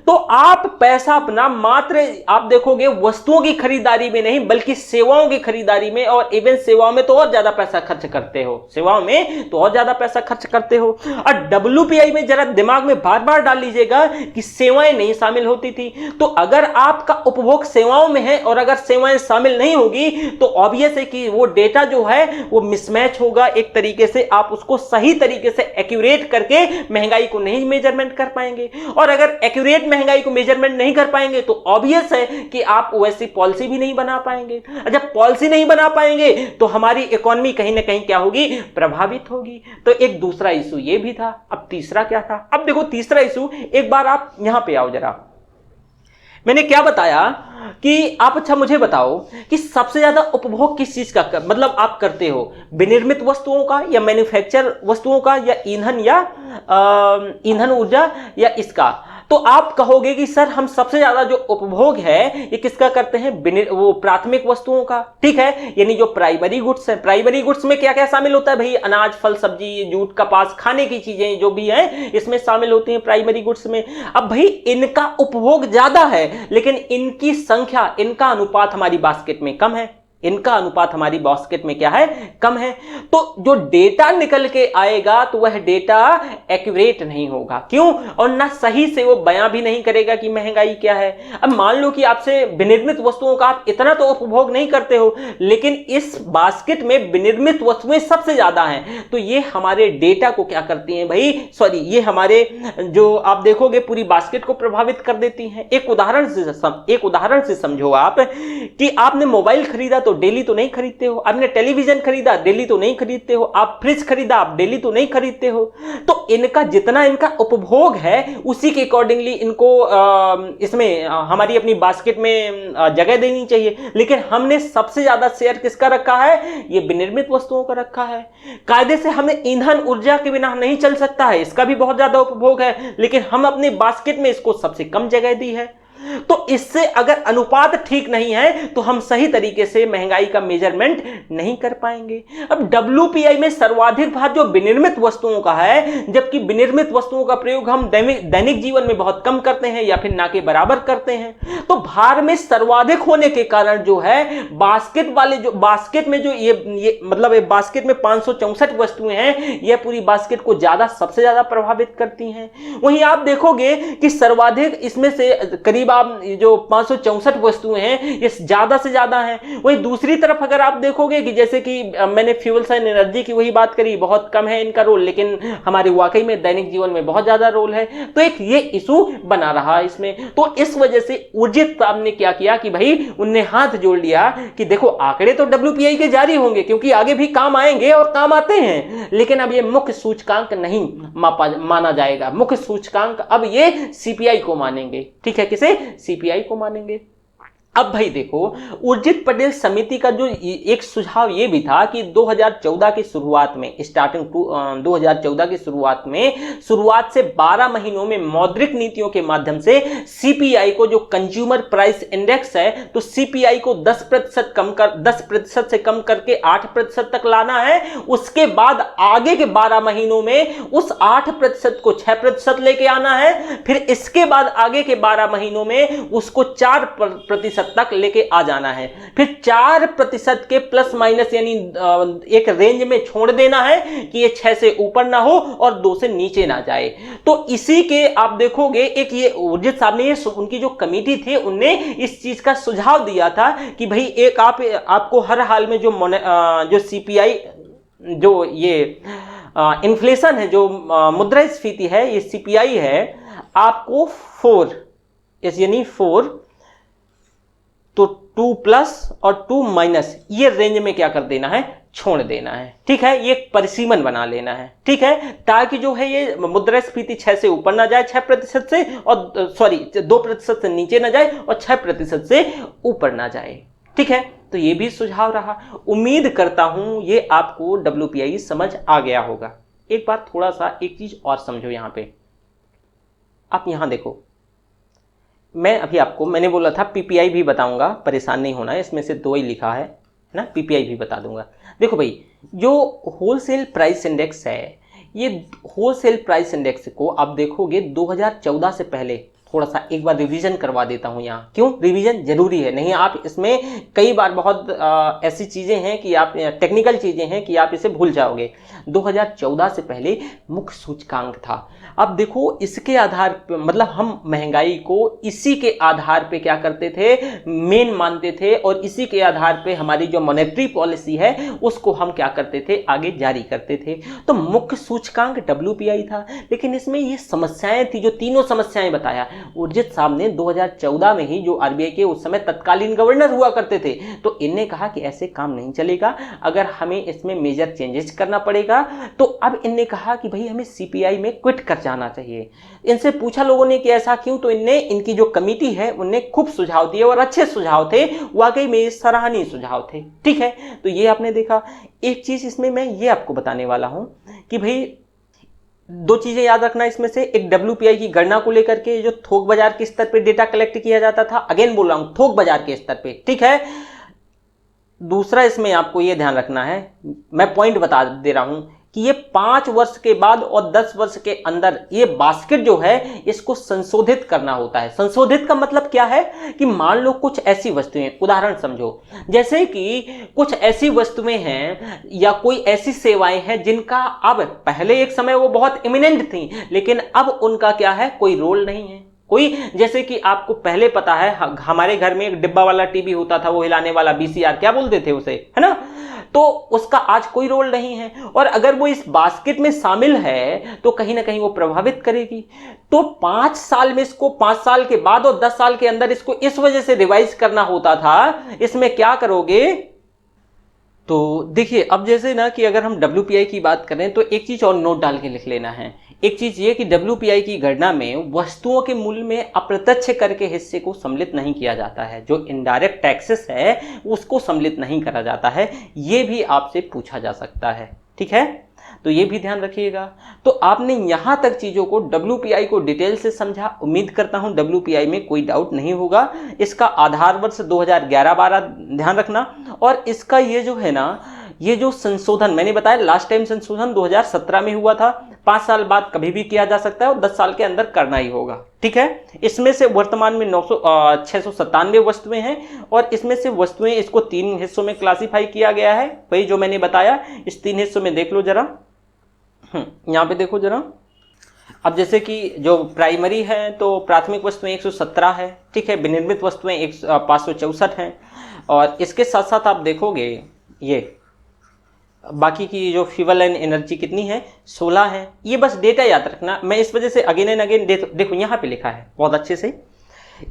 तो आप पैसा अपना मात्र आप देखोगे वस्तुओं की खरीदारी में नहीं बल्कि सेवाओं की खरीदारी में, और इवन सेवाओं में तो और ज्यादा पैसा खर्च करते हो, सेवाओं में तो और ज्यादा पैसा खर्च करते हो। और WPI में जरा दिमाग में बार बार डाल लीजिएगा कि सेवाएं नहीं शामिल होती थी। तो अगर आपका उपभोग सेवाओं में है और अगर सेवाएं शामिल नहीं होगी तो ऑब्वियस है कि वो डेटा जो है वो मिसमैच होगा, एक तरीके से आप उसको सही तरीके से एक्यूरेट करके महंगाई को नहीं मेजरमेंट कर पाएंगे। और अगर एक्यूरेट महंगाई को मेजरमेंट नहीं कर पाएंगे तो ऑब्वियस है कि आप वैसी पॉलिसी भी नहीं बना पाएंगे। जब पॉलिसी नहीं बना पाएंगे तो हमारी इकोनॉमी कहीं ना कहीं क्या होगी, प्रभावित होगी। तो एक दूसरा इशू ये भी था। अब तीसरा क्या था? अब देखो तीसरा इशू, एक बार आप यहां पे आओ जरा। मैंने क्या बताया कि आप अच्छा मुझे बताओ कि सबसे ज्यादा उपभोग किस चीज का मतलब आप करते हो, विनिर्मित वस्तुओं का या मैन्युफैक्चर वस्तुओं का या ईंधन या ईंधन ऊर्जा या इसका? तो आप कहोगे कि सर हम सबसे ज्यादा जो उपभोग है ये किसका करते हैं, वो प्राथमिक वस्तुओं का। ठीक है, यानी जो प्राइमरी गुड्स है। प्राइमरी गुड्स में क्या क्या शामिल होता है भाई? अनाज, फल, सब्जी, जूट, कपास, खाने की चीजें जो भी हैं इसमें शामिल होती हैं प्राइमरी गुड्स में। अब भाई इनका उपभोग ज्यादा है लेकिन इनकी संख्या, इनका अनुपात हमारी बास्केट में कम है। इनका अनुपात हमारी बास्केट में क्या है, कम है। तो जो डेटा निकल के आएगा तो वह डेटा एक्यूरेट नहीं होगा। क्यों? और ना सही से वो बयां भी नहीं करेगा कि महंगाई क्या है। अब मान लो कि आपसे विनिर्मित वस्तुओं का आप इतना तो उपभोग नहीं करते हो लेकिन इस बास्केट में विनिर्मित वस्तुएं सबसे ज्यादा हैं, तो ये हमारे डेटा को क्या करती हैं भाई, सॉरी, ये हमारे जो आप देखोगे पूरी बास्केट को प्रभावित कर देती हैं। एक उदाहरण से समझो आप कि आपने मोबाइल खरीदा तो डेली तो नहीं खरीदते हो, आपने टेलीविजन खरीदा डेली तो नहीं खरीदते हो, आप फ्रिज खरीदा आप डेली तो नहीं खरीदते हो। तो इनका जितना इनका उपभोग है उसी के अकॉर्डिंगली इनको इसमें हमारी अपनी बास्केट में जगह देनी चाहिए। लेकिन हमने सबसे ज्यादा शेयर किसका रखा है, ये विनिर्मित वस्तुओं का रखा है। कायदे से हमें ईंधन ऊर्जा के बिना नहीं चल सकता है, इसका भी बहुत ज्यादा उपभोग है, लेकिन हम अपने बास्केट में इसको सबसे कम जगह दी है। तो इससे अगर अनुपात ठीक नहीं है तो हम सही तरीके से महंगाई का मेजरमेंट नहीं कर पाएंगे। अब डब्ल्यूपीआई में सर्वाधिक भाग जो विनिर्मित वस्तुओं का है, जबकि विनिर्मित वस्तुओं का प्रयोग हम दैनिक जीवन में बहुत कम करते हैं या फिर ना के बराबर करते हैं। तो भार में सर्वाधिक होने के कारण जो है बास्केट में जो ये मतलब ये बास्केट में 564 वस्तुएं हैं, यह पूरी बास्केट को सबसे ज्यादा प्रभावित करती हैं। वहीं आप देखोगे कि सर्वाधिक इसमें से करीब आप जो 564 वस्तुएं हैं ये ज्यादा से ज्यादा हैं। वहीं दूसरी तरफ अगर आप देखोगे कि जैसे कि मैंने फ्यूल्स एंड एनर्जी की वही बात करी, बहुत कम है इनका रोल, लेकिन हमारे वाकई में दैनिक जीवन में बहुत ज्यादा रोल है। तो एक ये इशू बना रहा इसमें। तो इस वजह से उर्जित साहब ने क्या किया कि भाई उनने हाथ जोड़ लिया कि देखो आंकड़े तो डब्ल्यूपीआई के जारी होंगे क्योंकि आगे भी काम आएंगे और काम आते हैं, लेकिन अब ये मुख्य सूचकांक नहीं माना जाएगा। मुख्य सूचकांक अब ये सीपीआई को मानेंगे। ठीक है, किसे? सीपीआई को मानेंगे। अब भाई देखो, उर्जित पटेल समिति का जो एक सुझाव ये भी था कि 2014 की शुरुआत में 2014 की शुरुआत से 12 महीनों में मौद्रिक नीतियों के माध्यम से सीपीआई को, जो कंज्यूमर प्राइस इंडेक्स है, तो सीपीआई को 10% से कम करके 8% तक लाना है। उसके बाद आगे के 12 महीनों में उस 8% को 6% लेके आना है। फिर इसके बाद आगे के 12 महीनों में उसको 4% तक लेके आ जाना है। फिर 4% के प्लस माइनस यानी एक रेंज में छोड़ देना है कि ये 6 से ऊपर ना हो और 2 से नीचे ना जाए। तो इसी के आप देखोगे एक ये उर्जित साहब ने, उनकी जो कमेटी थी उनने इस चीज का सुझाव दिया था कि भाई एक आपको हर हाल में जो सीपीआई, जो ये इन्फ्लेशन है, जो मुद्रास्फीति है, ये सीपीआई है, आपको 4 यानी 4 तो 2 प्लस और 2 माइनस ये रेंज में क्या कर देना है, छोड़ देना है। ठीक है, ये परिसीमन बना लेना है। ठीक है, ताकि जो है ये मुद्रास्फीति 6 से ऊपर ना जाए 6% से, और सॉरी 2% से नीचे ना जाए और 6% से ऊपर ना जाए। ठीक है, तो ये भी सुझाव रहा। उम्मीद करता हूं ये आपको डब्ल्यूपीआई समझ आ गया होगा। एक बार थोड़ा सा एक चीज और समझो। यहां पे आप यहां देखो, मैं अभी आपको मैंने बोला था पीपीआई भी बताऊंगा, परेशान नहीं होना है, इसमें से 2 ही लिखा है ना, पीपीआई भी बता दूंगा। देखो भाई, जो होलसेल प्राइस इंडेक्स है, ये होलसेल प्राइस इंडेक्स को आप देखोगे 2014 से पहले थोड़ा सा एक बार रिवीजन करवा देता हूं यहाँ। क्यों रिवीजन जरूरी है? नहीं आप इसमें कई बार बहुत ऐसी चीजें हैं कि आप टेक्निकल चीजें हैं कि आप इसे भूल जाओगे। 2014 से पहले मुख्य सूचकांक था। अब देखो इसके आधार पर मतलब हम महंगाई को इसी के आधार पे क्या करते थे, मेन मानते थे, और इसी के आधार पे हमारी जो मॉनेटरी पॉलिसी है उसको हम क्या करते थे, आगे जारी करते थे। तो मुख्य सूचकांक WPI था। लेकिन इसमें ये समस्याएं थी, जो तीनों समस्याएं बताया उर्जित साहब ने 2014 में ही, जो RBI के उस समय तत्कालीन गवर्नर हुआ करते थे, तो इनने कहा कि ऐसे काम नहीं चलेगा, अगर हमें इसमें मेजर चेंजेस करना पड़ेगा। तो अब इनने कहा कि भाई हमें CPI में क्विट कर जाना चाहिए। इनसे पूछा लोगों ने कि ऐसा क्यों, तो इनने, इनकी जो कमेटी है उनने खूब सुझाव दिए और अच्छे सुझाव थे, वाकई में सराहनीय सुझाव थे। ठीक है, तो ये आपने देखा। एक चीज इसमें मैं ये आपको बताने वाला हूं कि भाई दो चीजें याद रखना इसमें से, एक WPI की गणना को लेकर के जो थोक बाजार के स्तर पे डेटा कलेक्ट किया जाता था, अगेन बोल रहा हूं थोक बाजार के स्तर पे, ठीक है। दूसरा इसमें आपको ये ध्यान रखना है, मैं पॉइंट बता दे रहा हूं कि ये 5 वर्ष के बाद और 10 वर्ष के अंदर ये बास्केट जो है इसको संशोधित करना होता है। संशोधित का मतलब क्या है कि मान लो कुछ ऐसी वस्तुएं, उदाहरण समझो, जैसे कि कुछ ऐसी वस्तुएं हैं या कोई ऐसी सेवाएं हैं जिनका अब, पहले एक समय वो बहुत इमिनेंट थी लेकिन अब उनका क्या है, कोई रोल नहीं है। कोई, जैसे कि आपको पहले पता है हमारे घर में एक डिब्बा वाला टीवी होता था, वो हिलाने वाला, VCR क्या बोलते थे उसे, है ना, तो उसका आज कोई रोल नहीं है। और अगर वो इस बास्केट में शामिल है तो कहीं ना कहीं वो प्रभावित करेगी। तो 5 साल में इसको, 5 साल के बाद और 10 साल के अंदर इसको इस वजह से रिवाइज करना होता था। इसमें क्या करोगे, तो देखिए अब जैसे ना कि अगर हम WPI की बात करें तो एक चीज और नोट डाल के लिख लेना है। एक चीज ये कि WPI की गणना में वस्तुओं के मूल्य में अप्रत्यक्ष कर के हिस्से को सम्मिलित नहीं किया जाता है। जो इनडायरेक्ट टैक्सेस है उसको सम्मिलित नहीं करा जाता है। ये भी आपसे पूछा जा सकता है, ठीक है, तो ये भी ध्यान रखिएगा। तो आपने यहां तक चीजों को, WPI को डिटेल से समझा। उम्मीद करता हूं WPI में कोई डाउट नहीं होगा। इसका आधार वर्ष 2011-12 ध्यान रखना। और इसका ये जो है ना, ये जो संशोधन मैंने बताया, लास्ट टाइम संशोधन 2017 में हुआ था। 5 साल बाद कभी भी किया जा सकता है और 10 साल के अंदर करना ही होगा, ठीक है। इसमें से वर्तमान में 697 वस्तुएं हैं और इसमें से वस्तुएं, इसको 3 हिस्सों में क्लासिफाई किया गया है, वही जो मैंने बताया। इस 3 हिस्सों में देख लो जरा, यहां पे देखो जरा। अब जैसे कि जो प्राइमरी है तो प्राथमिक वस्तुएं 117 है, ठीक है। विनिर्मित वस्तुएं 564 हैं। और इसके साथ साथ आप देखोगे ये बाकी की जो फ्यूल एंड एनर्जी कितनी है, 16 है। ये बस डेटा याद रखना, मैं इस वजह से अगेन एंड अगेन देखो यहाँ पे लिखा है बहुत अच्छे से।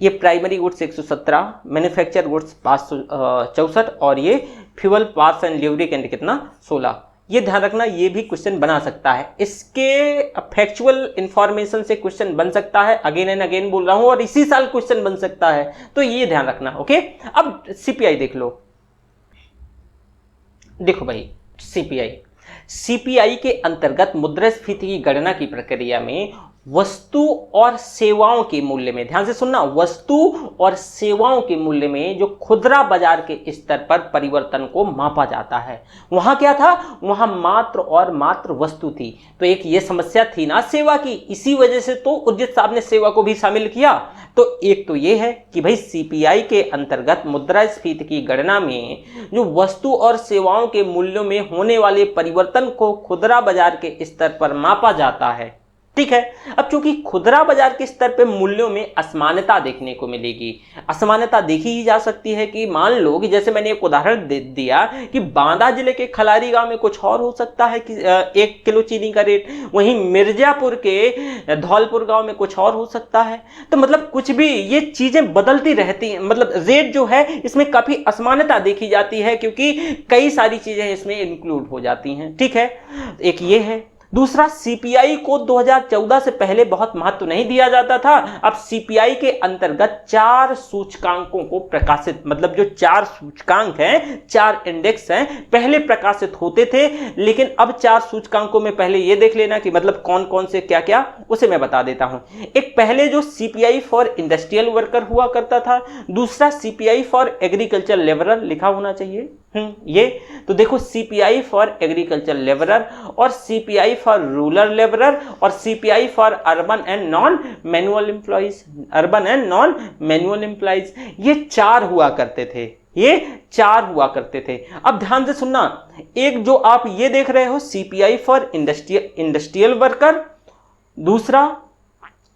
ये प्राइमरी गुड्स 117, मैन्युफैक्चर गुड्स 564 और ये फ्यूल, पार्ट्स एंड ल्यूब्रिकेंट कितना, 16। ये ध्यान रखना, ये भी क्वेश्चन बना सकता है। इसके फैक्चुअल इंफॉर्मेशन से क्वेश्चन बन सकता है, अगेन एंड अगेन बोल रहा हूं, और इसी साल क्वेश्चन बन सकता है, तो ये ध्यान रखना, ओके। अब CPI देख लो, देखो भाई CPI के अंतर्गत मुद्रास्फीति की गणना की प्रक्रिया में वस्तु और सेवाओं के मूल्य में, ध्यान से सुनना, वस्तु और सेवाओं के मूल्य में जो खुदरा बाजार के स्तर पर परिवर्तन को मापा जाता है। वहां क्या था, वहां मात्र और मात्र वस्तु थी। तो एक ये समस्या थी ना सेवा की, इसी वजह से तो उर्जित साहब ने सेवा को भी शामिल किया। तो एक तो ये है कि भाई CPI के अंतर्गत मुद्रास्फीति की गणना में जो वस्तु और सेवाओं के मूल्यों में होने वाले परिवर्तन को खुदरा बाजार के स्तर पर मापा जाता है, ठीक है। अब चूंकि खुदरा बाजार के स्तर पे मूल्यों में असमानता देखने को मिलेगी। असमानता देखी ही जा सकती है कि मान लो कि जैसे मैंने एक उदाहरण दे दिया कि बांदा जिले के खलारी गांव में कुछ और हो सकता है कि 1 किलो चीनी का रेट, वहीं मिर्जापुर के धौलपुर गांव में कुछ और हो सकता है। तो मतलब कुछ भी ये चीजें बदलती रहती हैं, मतलब रेट जो है इसमें काफी असमानता देखी जाती है क्योंकि कई सारी चीजें इसमें इंक्लूड हो जाती हैं, ठीक है। एक ये है। दूसरा, CPI को 2014 से पहले बहुत महत्व नहीं दिया जाता था। अब CPI के अंतर्गत 4 सूचकांकों को प्रकाशित, मतलब जो 4 सूचकांक हैं, 4 इंडेक्स हैं, पहले प्रकाशित होते थे, लेकिन अब 4 सूचकांकों में पहले ये देख लेना कि मतलब कौन कौन से क्या क्या, उसे मैं बता देता हूं। एक पहले जो CPI फॉर इंडस्ट्रियल वर्कर हुआ करता था, दूसरा CPI फॉर एग्रीकल्चर लेबरर लिखा होना चाहिए, ये तो देखो CPI फॉर एग्रीकल्चर लेबरर और CPI फॉर रूरल लेबरर और CPI for urban and non manual employees, urban and non manual employees, ये 4 हुआ करते थे, ये 4 हुआ करते थे। अब ध्यान से सुनना, एक जो आप ये देख रहे हो सीपीआई फॉर इंडस्ट्रियल वर्कर, दूसरा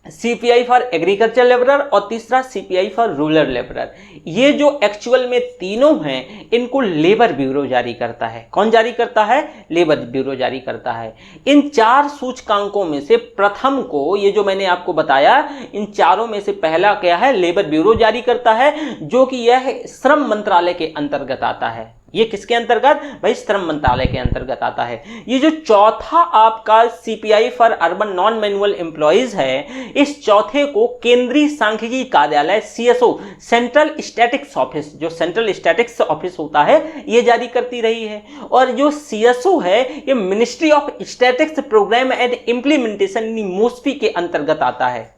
सीपीआई फॉर एग्रीकल्चर लेबरर और तीसरा सीपीआई फॉर रूरल लेबरर, ये जो एक्चुअल में तीनों हैं इनको लेबर ब्यूरो जारी करता है। कौन जारी करता है? लेबर ब्यूरो जारी करता है। इन 4 सूचकांकों में से प्रथम को, ये जो मैंने आपको बताया, इन चारों में से पहला क्या है? लेबर ब्यूरो जारी करता है, जो कि यह श्रम मंत्रालय के अंतर्गत आता है। ये किसके अंतर्गत? भाई श्रम मंत्रालय के अंतर्गत आता है। ये जो चौथा आपका CPI for urban non manual employees है, इस चौथे को केंद्रीय सांख्यिकी कार्यालय सीएसओ, सेंट्रल स्टैटिस्टिक्स ऑफिस, जो सेंट्रल स्टैटिस्टिक्स ऑफिस होता है, ये जारी करती रही है। और जो सीएसओ है ये ministry of statistics programme and implementation MoSPI के अंतर्गत आता है।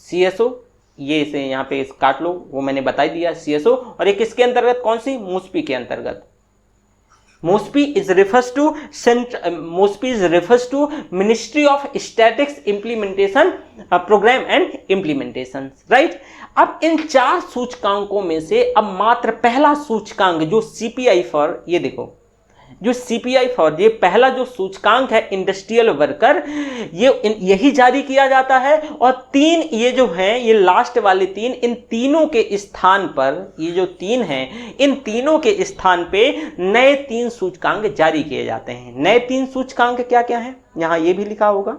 सीएसओ, ये इसे यहाँ पे काट लो, वो मैंने बता दिया सीएसओ। और ये किसके अंतर्गत? कौन सी? मोस्पी के अंतर्गत। MoSPI is refers to ministry of statistics implementation programme and implementation, right. अब इन 4 सूचकांकों में से अब मात्र पहला सूचकांक जो सीपीआई फॉर, ये देखो जो सीपीआई फॉर, ये पहला जो सूचकांक है इंडस्ट्रियल वर्कर, यही जारी किया जाता है। और 3 ये जो हैं, ये लास्ट वाले 3, इन तीनों के स्थान पर, ये जो 3 हैं, इन तीनों के स्थान पे नए 3 सूचकांक जारी किए जाते हैं। नए 3 सूचकांक क्या क्या हैं? यहां ये भी लिखा होगा,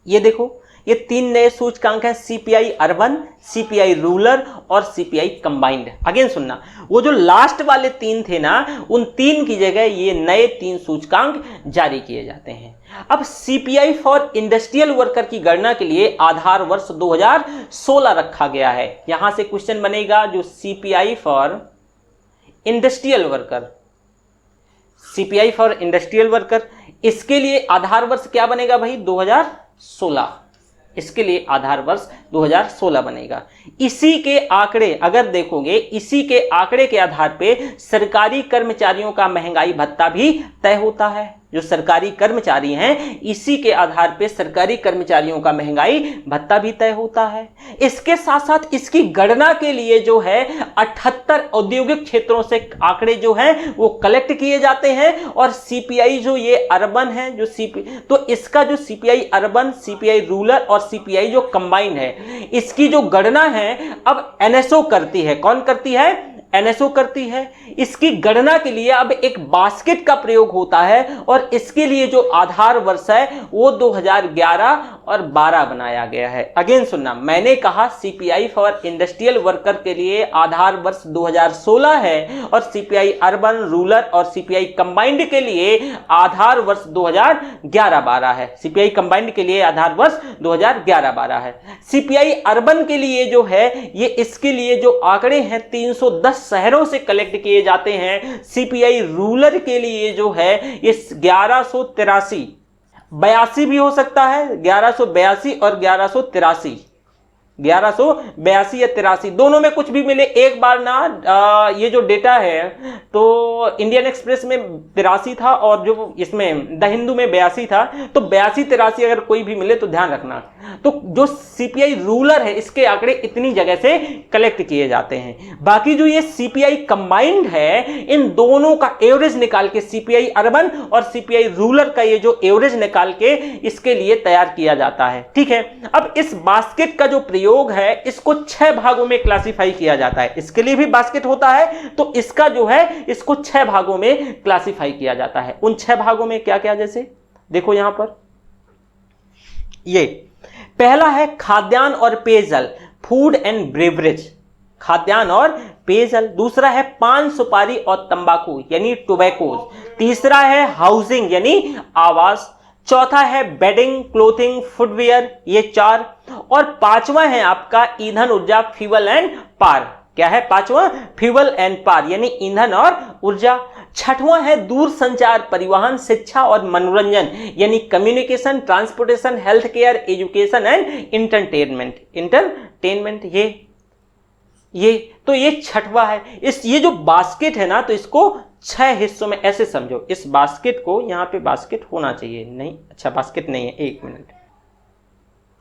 ये देखो, ये 3 नए सूचकांक हैं, सीपीआई अर्बन, सीपीआई रूरल और सीपीआई कंबाइंड। अगेन सुनना, वो जो लास्ट वाले 3 थे ना, उन 3 की जगह ये नए 3 सूचकांक जारी किए जाते हैं। अब सीपीआई फॉर इंडस्ट्रियल वर्कर की गणना के लिए आधार वर्ष 2016 रखा गया है। यहां से क्वेश्चन बनेगा, जो CPI for industrial worker, CPI for industrial worker, इसके लिए आधार वर्ष क्या बनेगा भाई? 2016। इसके लिए आधार वर्ष 2016 बनेगा। इसी के आंकड़े अगर देखोगे, इसी के आंकड़े के आधार पे सरकारी कर्मचारियों का महंगाई भत्ता भी तय होता है। जो सरकारी कर्मचारी हैं, इसी के आधार पे सरकारी कर्मचारियों का महंगाई भत्ता भी तय होता है। इसके साथ साथ इसकी गणना के लिए जो है 78 औद्योगिक क्षेत्रों से आंकड़े जो हैं वो कलेक्ट किए जाते हैं। और सीपीआई जो ये अर्बन है, जो तो इसका जो सीपीआई अर्बन, सीपीआई रूरल और सीपीआई जो कंबाइंड है, इसकी जो गणना है अब एनएसओ करती है। कौन करती है? एनएसओ करती है। इसकी गणना के लिए अब एक बास्केट का प्रयोग होता है और इसके लिए जो आधार वर्ष है वो 2011 और 12 बनाया गया है। अगेन सुनना, मैंने कहा सीपीआई फॉर इंडस्ट्रियल वर्कर के लिए आधार वर्ष 2016 है और सीपीआई अर्बन, रूरल और सीपीआई कंबाइंड के लिए आधार वर्ष 2011-12 है। सीपीआई कंबाइंड के लिए आधार वर्ष 2011-12 है। सीपीआई अर्बन के लिए जो है, ये इसके लिए जो आंकड़े हैं 310 शहरों से कलेक्ट किए जाते हैं। सीपीआई रूरल के लिए जो है ये 1183, 82 भी हो सकता है, 1182 और 1183, 1182 या 83 दोनों में कुछ भी मिले। एक बार ना ये जो डेटा है तो इंडियन एक्सप्रेस में 83 था और जो इसमें द हिंदू में 82 था, तो 82-83 अगर कोई भी मिले तो ध्यान रखना। तो जो सीपीआई रूरल है इसके आंकड़े इतनी जगह से कलेक्ट किए जाते हैं। बाकी जो ये सीपीआई कंबाइंड है, इन दोनों का एवरेज निकाल के, सीपीआई अर्बन और सीपीआई रूरल का ये जो एवरेज निकाल के इसके लिए तैयार किया जाता है। ठीक है, अब इस बास्केट का जो प्रयोग है इसको 6 भागों में क्लासिफाई किया जाता है। इसके लिए भी बास्केट होता है, तो इसका जो है इसको 6 भागों में क्लासिफाई किया जाता है। उन 6 भागों में क्या क्या, जैसे देखो यहां पर, ये पहला है खाद्यान्न और पेयजल, फूड एंड ब्रेवरेज, खाद्यान्न और पेयजल। दूसरा है पान, सुपारी और तंबाकू यानी टोबैकोज। तीसरा है हाउसिंग यानी आवास। चौथा है बेडिंग, क्लोथिंग, फुटवियर, ये 4। और 5वां है आपका ईंधन, ऊर्जा, फ्यूल एंड पावर। क्या है 5वां? फ्यूल एंड पावर यानी ईंधन और ऊर्जा। 6वां है दूर संचार, परिवहन, शिक्षा और मनोरंजन यानी communication, transportation, health care, education and entertainment. ये तो ये 6वां है। ये जो बास्केट है ना, तो इसको 6 हिस्सों में, ऐसे समझो इस बास्केट को, यहाँ पे बास्केट होना चाहिए, नहीं अच्छा बास्केट नहीं है, एक मिनट,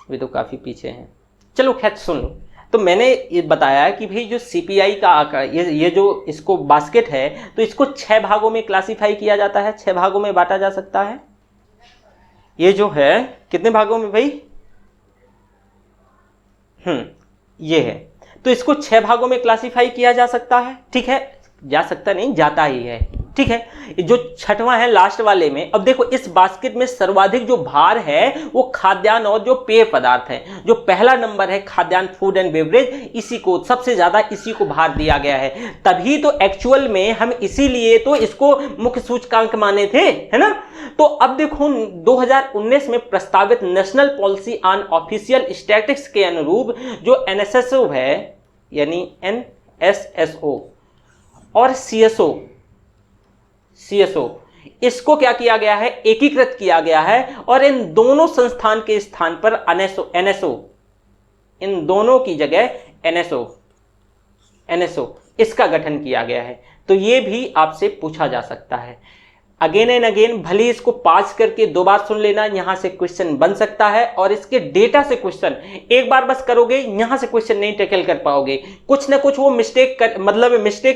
वे तो काफी पीछे हैं, चलो खैर सुन लो। तो मैंने ये बताया कि भाई जो सीपीआई का आकार, ये जो इसको बास्केट है, तो इसको 6 भागों में क्लासिफाई किया जाता है, 6 भागों में बांटा जा सकता है। ये जो है कितने भागों में भाई, ये है, तो इसको 6 भागों में क्लासिफाई किया जा सकता है, ठीक है, जा सकता नहीं, जाता ही है, ठीक है। जो छठवां है लास्ट वाले में, अब देखो इस बास्केट में सर्वाधिक जो भार है वो खाद्यान्न और जो पेय पदार्थ है, जो पहला नंबर है खाद्यान्न, फूड एंड बेवरेज, इसी को सबसे ज्यादा इसी को भार दिया गया है, तभी तो एक्चुअल में हम इसीलिए तो इसको मुख्य सूचकांक माने थे, है ना। तो अब देखो 2019 में प्रस्तावित national policy on official statistics के अनुरूप जो एनएसएसओ है, यानी एनएसएसओ और सीएसओ, इसको क्या किया गया है, एकीकृत किया गया है, और इन दोनों संस्थान के स्थान पर एनएसओ, इन दोनों की जगह एनएसओ इसका गठन किया गया है। तो ये भी आपसे पूछा जा सकता है अगेन एंड अगेन, भले इसको पास करके 2 बार सुन लेना, यहां से क्वेश्चन बन सकता है, और इसके डेटा से क्वेश्चन एक बार बस करोगे, यहां से क्वेश्चन नहीं टैकल कर पाओगे, कुछ ना कुछ वो मिस्टेक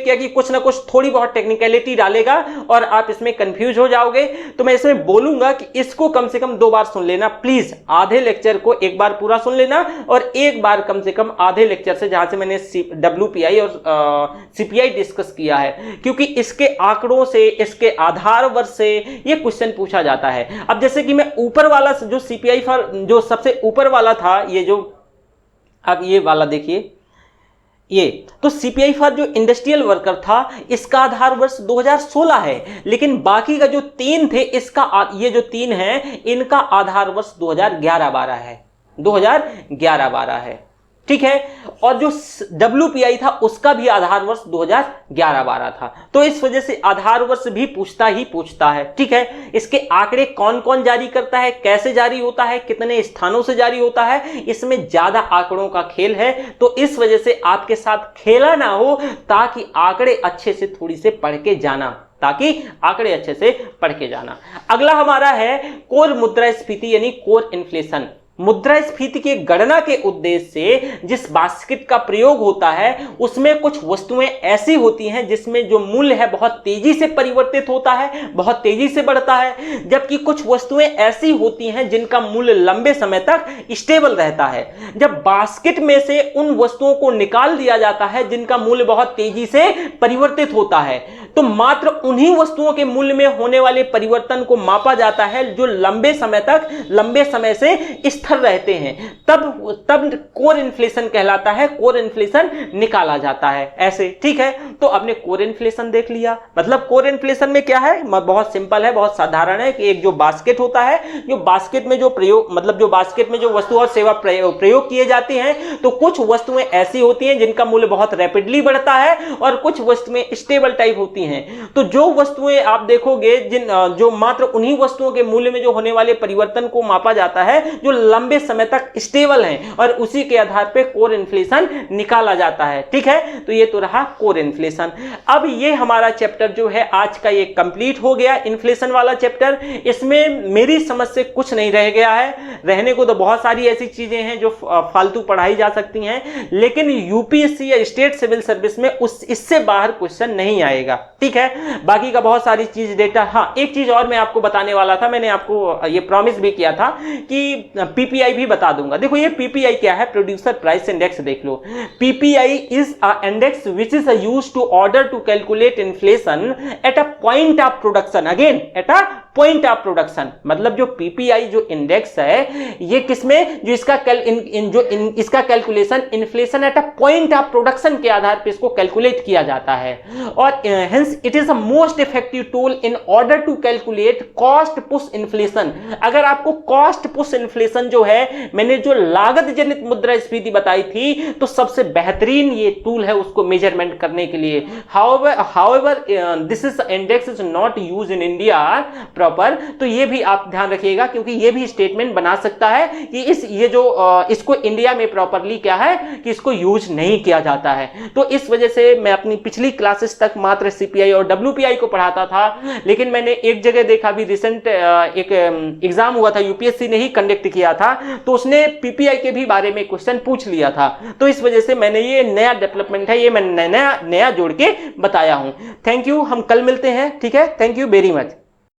क्या कि कुछ ना कुछ थोड़ी बहुत टेक्निकलिटी डालेगा और आप इसमें कंफ्यूज हो जाओगे। तो मैं इसमें बोलूंगा कि इसको कम से कम 2 बार सुन लेना प्लीज, आधे लेक्चर को एक बार पूरा सुन लेना, और एक बार कम से कम आधे लेक्चर से जहां से मैंने WPI और CPI डिस्कस किया है, क्योंकि इसके आंकड़ों से, इसके आधार वर्ष से ये क्वेश्चन पूछा जाता है। अब जैसे कि मैं ऊपर वाला जो सीपीआई फॉर जो सबसे ऊपर वाला था, ये जो अब ये वाला देखिए, ये तो सीपीआई फॉर जो इंडस्ट्रियल वर्कर था, इसका आधार वर्ष 2016 है, लेकिन बाकी का जो 3 थे, इसका ये जो 3 है इनका आधार वर्ष 2011-12 है, 2011-12 है, ठीक है। और जो WPI था उसका भी आधार वर्ष 2011-12 था। तो इस वजह से आधार वर्ष भी पूछता है, ठीक है। इसके आंकड़े कौन कौन जारी करता है, कैसे जारी होता है, कितने स्थानों से जारी होता है, इसमें ज्यादा आंकड़ों का खेल है। तो इस वजह से आपके साथ खेला ना हो, ताकि आंकड़े अच्छे से थोड़ी से पढ़ के जाना, अगला हमारा है कोर मुद्रास्फीति यानी कोर इन्फ्लेशन। मुद्रास्फीति की गणना के उद्देश्य से जिस बास्केट का प्रयोग होता है, उसमें कुछ वस्तुएं ऐसी होती हैं जिसमें जो मूल्य है बहुत तेजी से परिवर्तित होता है, बहुत तेजी से बढ़ता है, जबकि कुछ वस्तुएं ऐसी होती हैं जिनका मूल्य लंबे समय तक स्टेबल रहता है। जब बास्केट में से उन वस्तुओं को निकाल दिया जाता है जिनका मूल्य बहुत तेजी से परिवर्तित होता है, तो मात्र उन्हीं वस्तुओं के मूल्य में होने वाले परिवर्तन को मापा जाता है जो लंबे समय से स्थिर रहते हैं, तब कोर इन्फ्लेशन कहलाता है, कोर इन्फ्लेशन निकाला जाता है, ऐसे, ठीक है। तो आपने कोर इन्फ्लेशन देख लिया। मतलब कोर इन्फ्लेशन में क्या है, बहुत सिंपल है, बहुत साधारण है कि एक जो बास्केट होता है, जो बास्केट में जो प्रयोग, मतलब जो बास्केट में जो वस्तु और सेवा प्रयोग किए जाते हैं, तो कुछ वस्तुएं ऐसी होती हैं जिनका मूल्य बहुत रैपिडली बढ़ता है और कुछ वस्तुएं स्टेबल टाइप होती हैं। तो जो वस्तुएं आप देखोगे जो मात्र उन्हीं वस्तुओं के मूल्य में जो होने वाले परिवर्तन को मापा जाता है जो लंबे समय तक स्टेबल हैं, और उसी के आधार पे कोर इन्फ्लेशन निकाला जाता है, ठीक है। तो ये तो रहा कोर इन्फ्लेशन। अब ये हमारा चैप्टर जो है आज का ये कंप्लीट हो गया, इन्फ्लेशन वाला चैप्टर। इसमें मेरी समझ से कुछ नहीं रह गया है, रहने को तो बहुत सारी ऐसी चीजें हैं जो फालतू पढ़ाई जा सकती हैं, लेकिन यूपीएससी या स्टेट सिविल सर्विस में इससे बाहर क्वेश्चन नहीं आएगा, ठीक है। बाकी का बहुत सारी चीज डेटा, हाँ एक चीज और मैं आपको बताने वाला था, मैंने आपको ये प्रॉमिस भी किया था कि पीपीआई भी बता दूंगा। देखो ये पीपीआई क्या है, प्रोड्यूसर प्राइस इंडेक्स देख लो। PPI is a index which is used to order to calculate inflation at a point of production, again at a point of production. मतलब जो पीपीआई जो इंडेक्स है, ये किसमें, जो इसका इसका calculation inflation at a point of production के आधार पर इसको कैलकुलेट किया जाता है, और hence it is a most effective tool in order to calculate cost push inflation. अगर आपको कॉस्ट पुश इन्फ्लेशन जो है, मैंने जो लागत जनित मुद्रास्फीति बताई थी, तो सबसे बेहतरीन ये टूल है उसको मेजरमेंट करने के लिए। However this is index is not use in India proper, तो ये भी आप ध्यान रखिएगा, क्योंकि ये भी स्टेटमेंट बना सकता है कि इसको इंडिया में प्रॉपरली क्या है कि इसको यूज नहीं किया जाता है। तो इस वजह से मैं अपनी पिछली क्लासेस तक मात्र सीपीआई और डब्ल्यूपीआई को पढ़ाता था, लेकिन मैंने एक जगह देखा भी, रिसेंट एक एग्जाम हुआ था, यूपीएससी ने ही कंडक्ट किया था, तो उसने पीपीआई के भी बारे में क्वेश्चन पूछ लिया था। तो इस वजह से मैंने ये नया डेवलपमेंट है, ये मैं नया जोड़ के बताया हूं। थैंक यू, हम कल मिलते हैं, ठीक है, थैंक यू वेरी मच।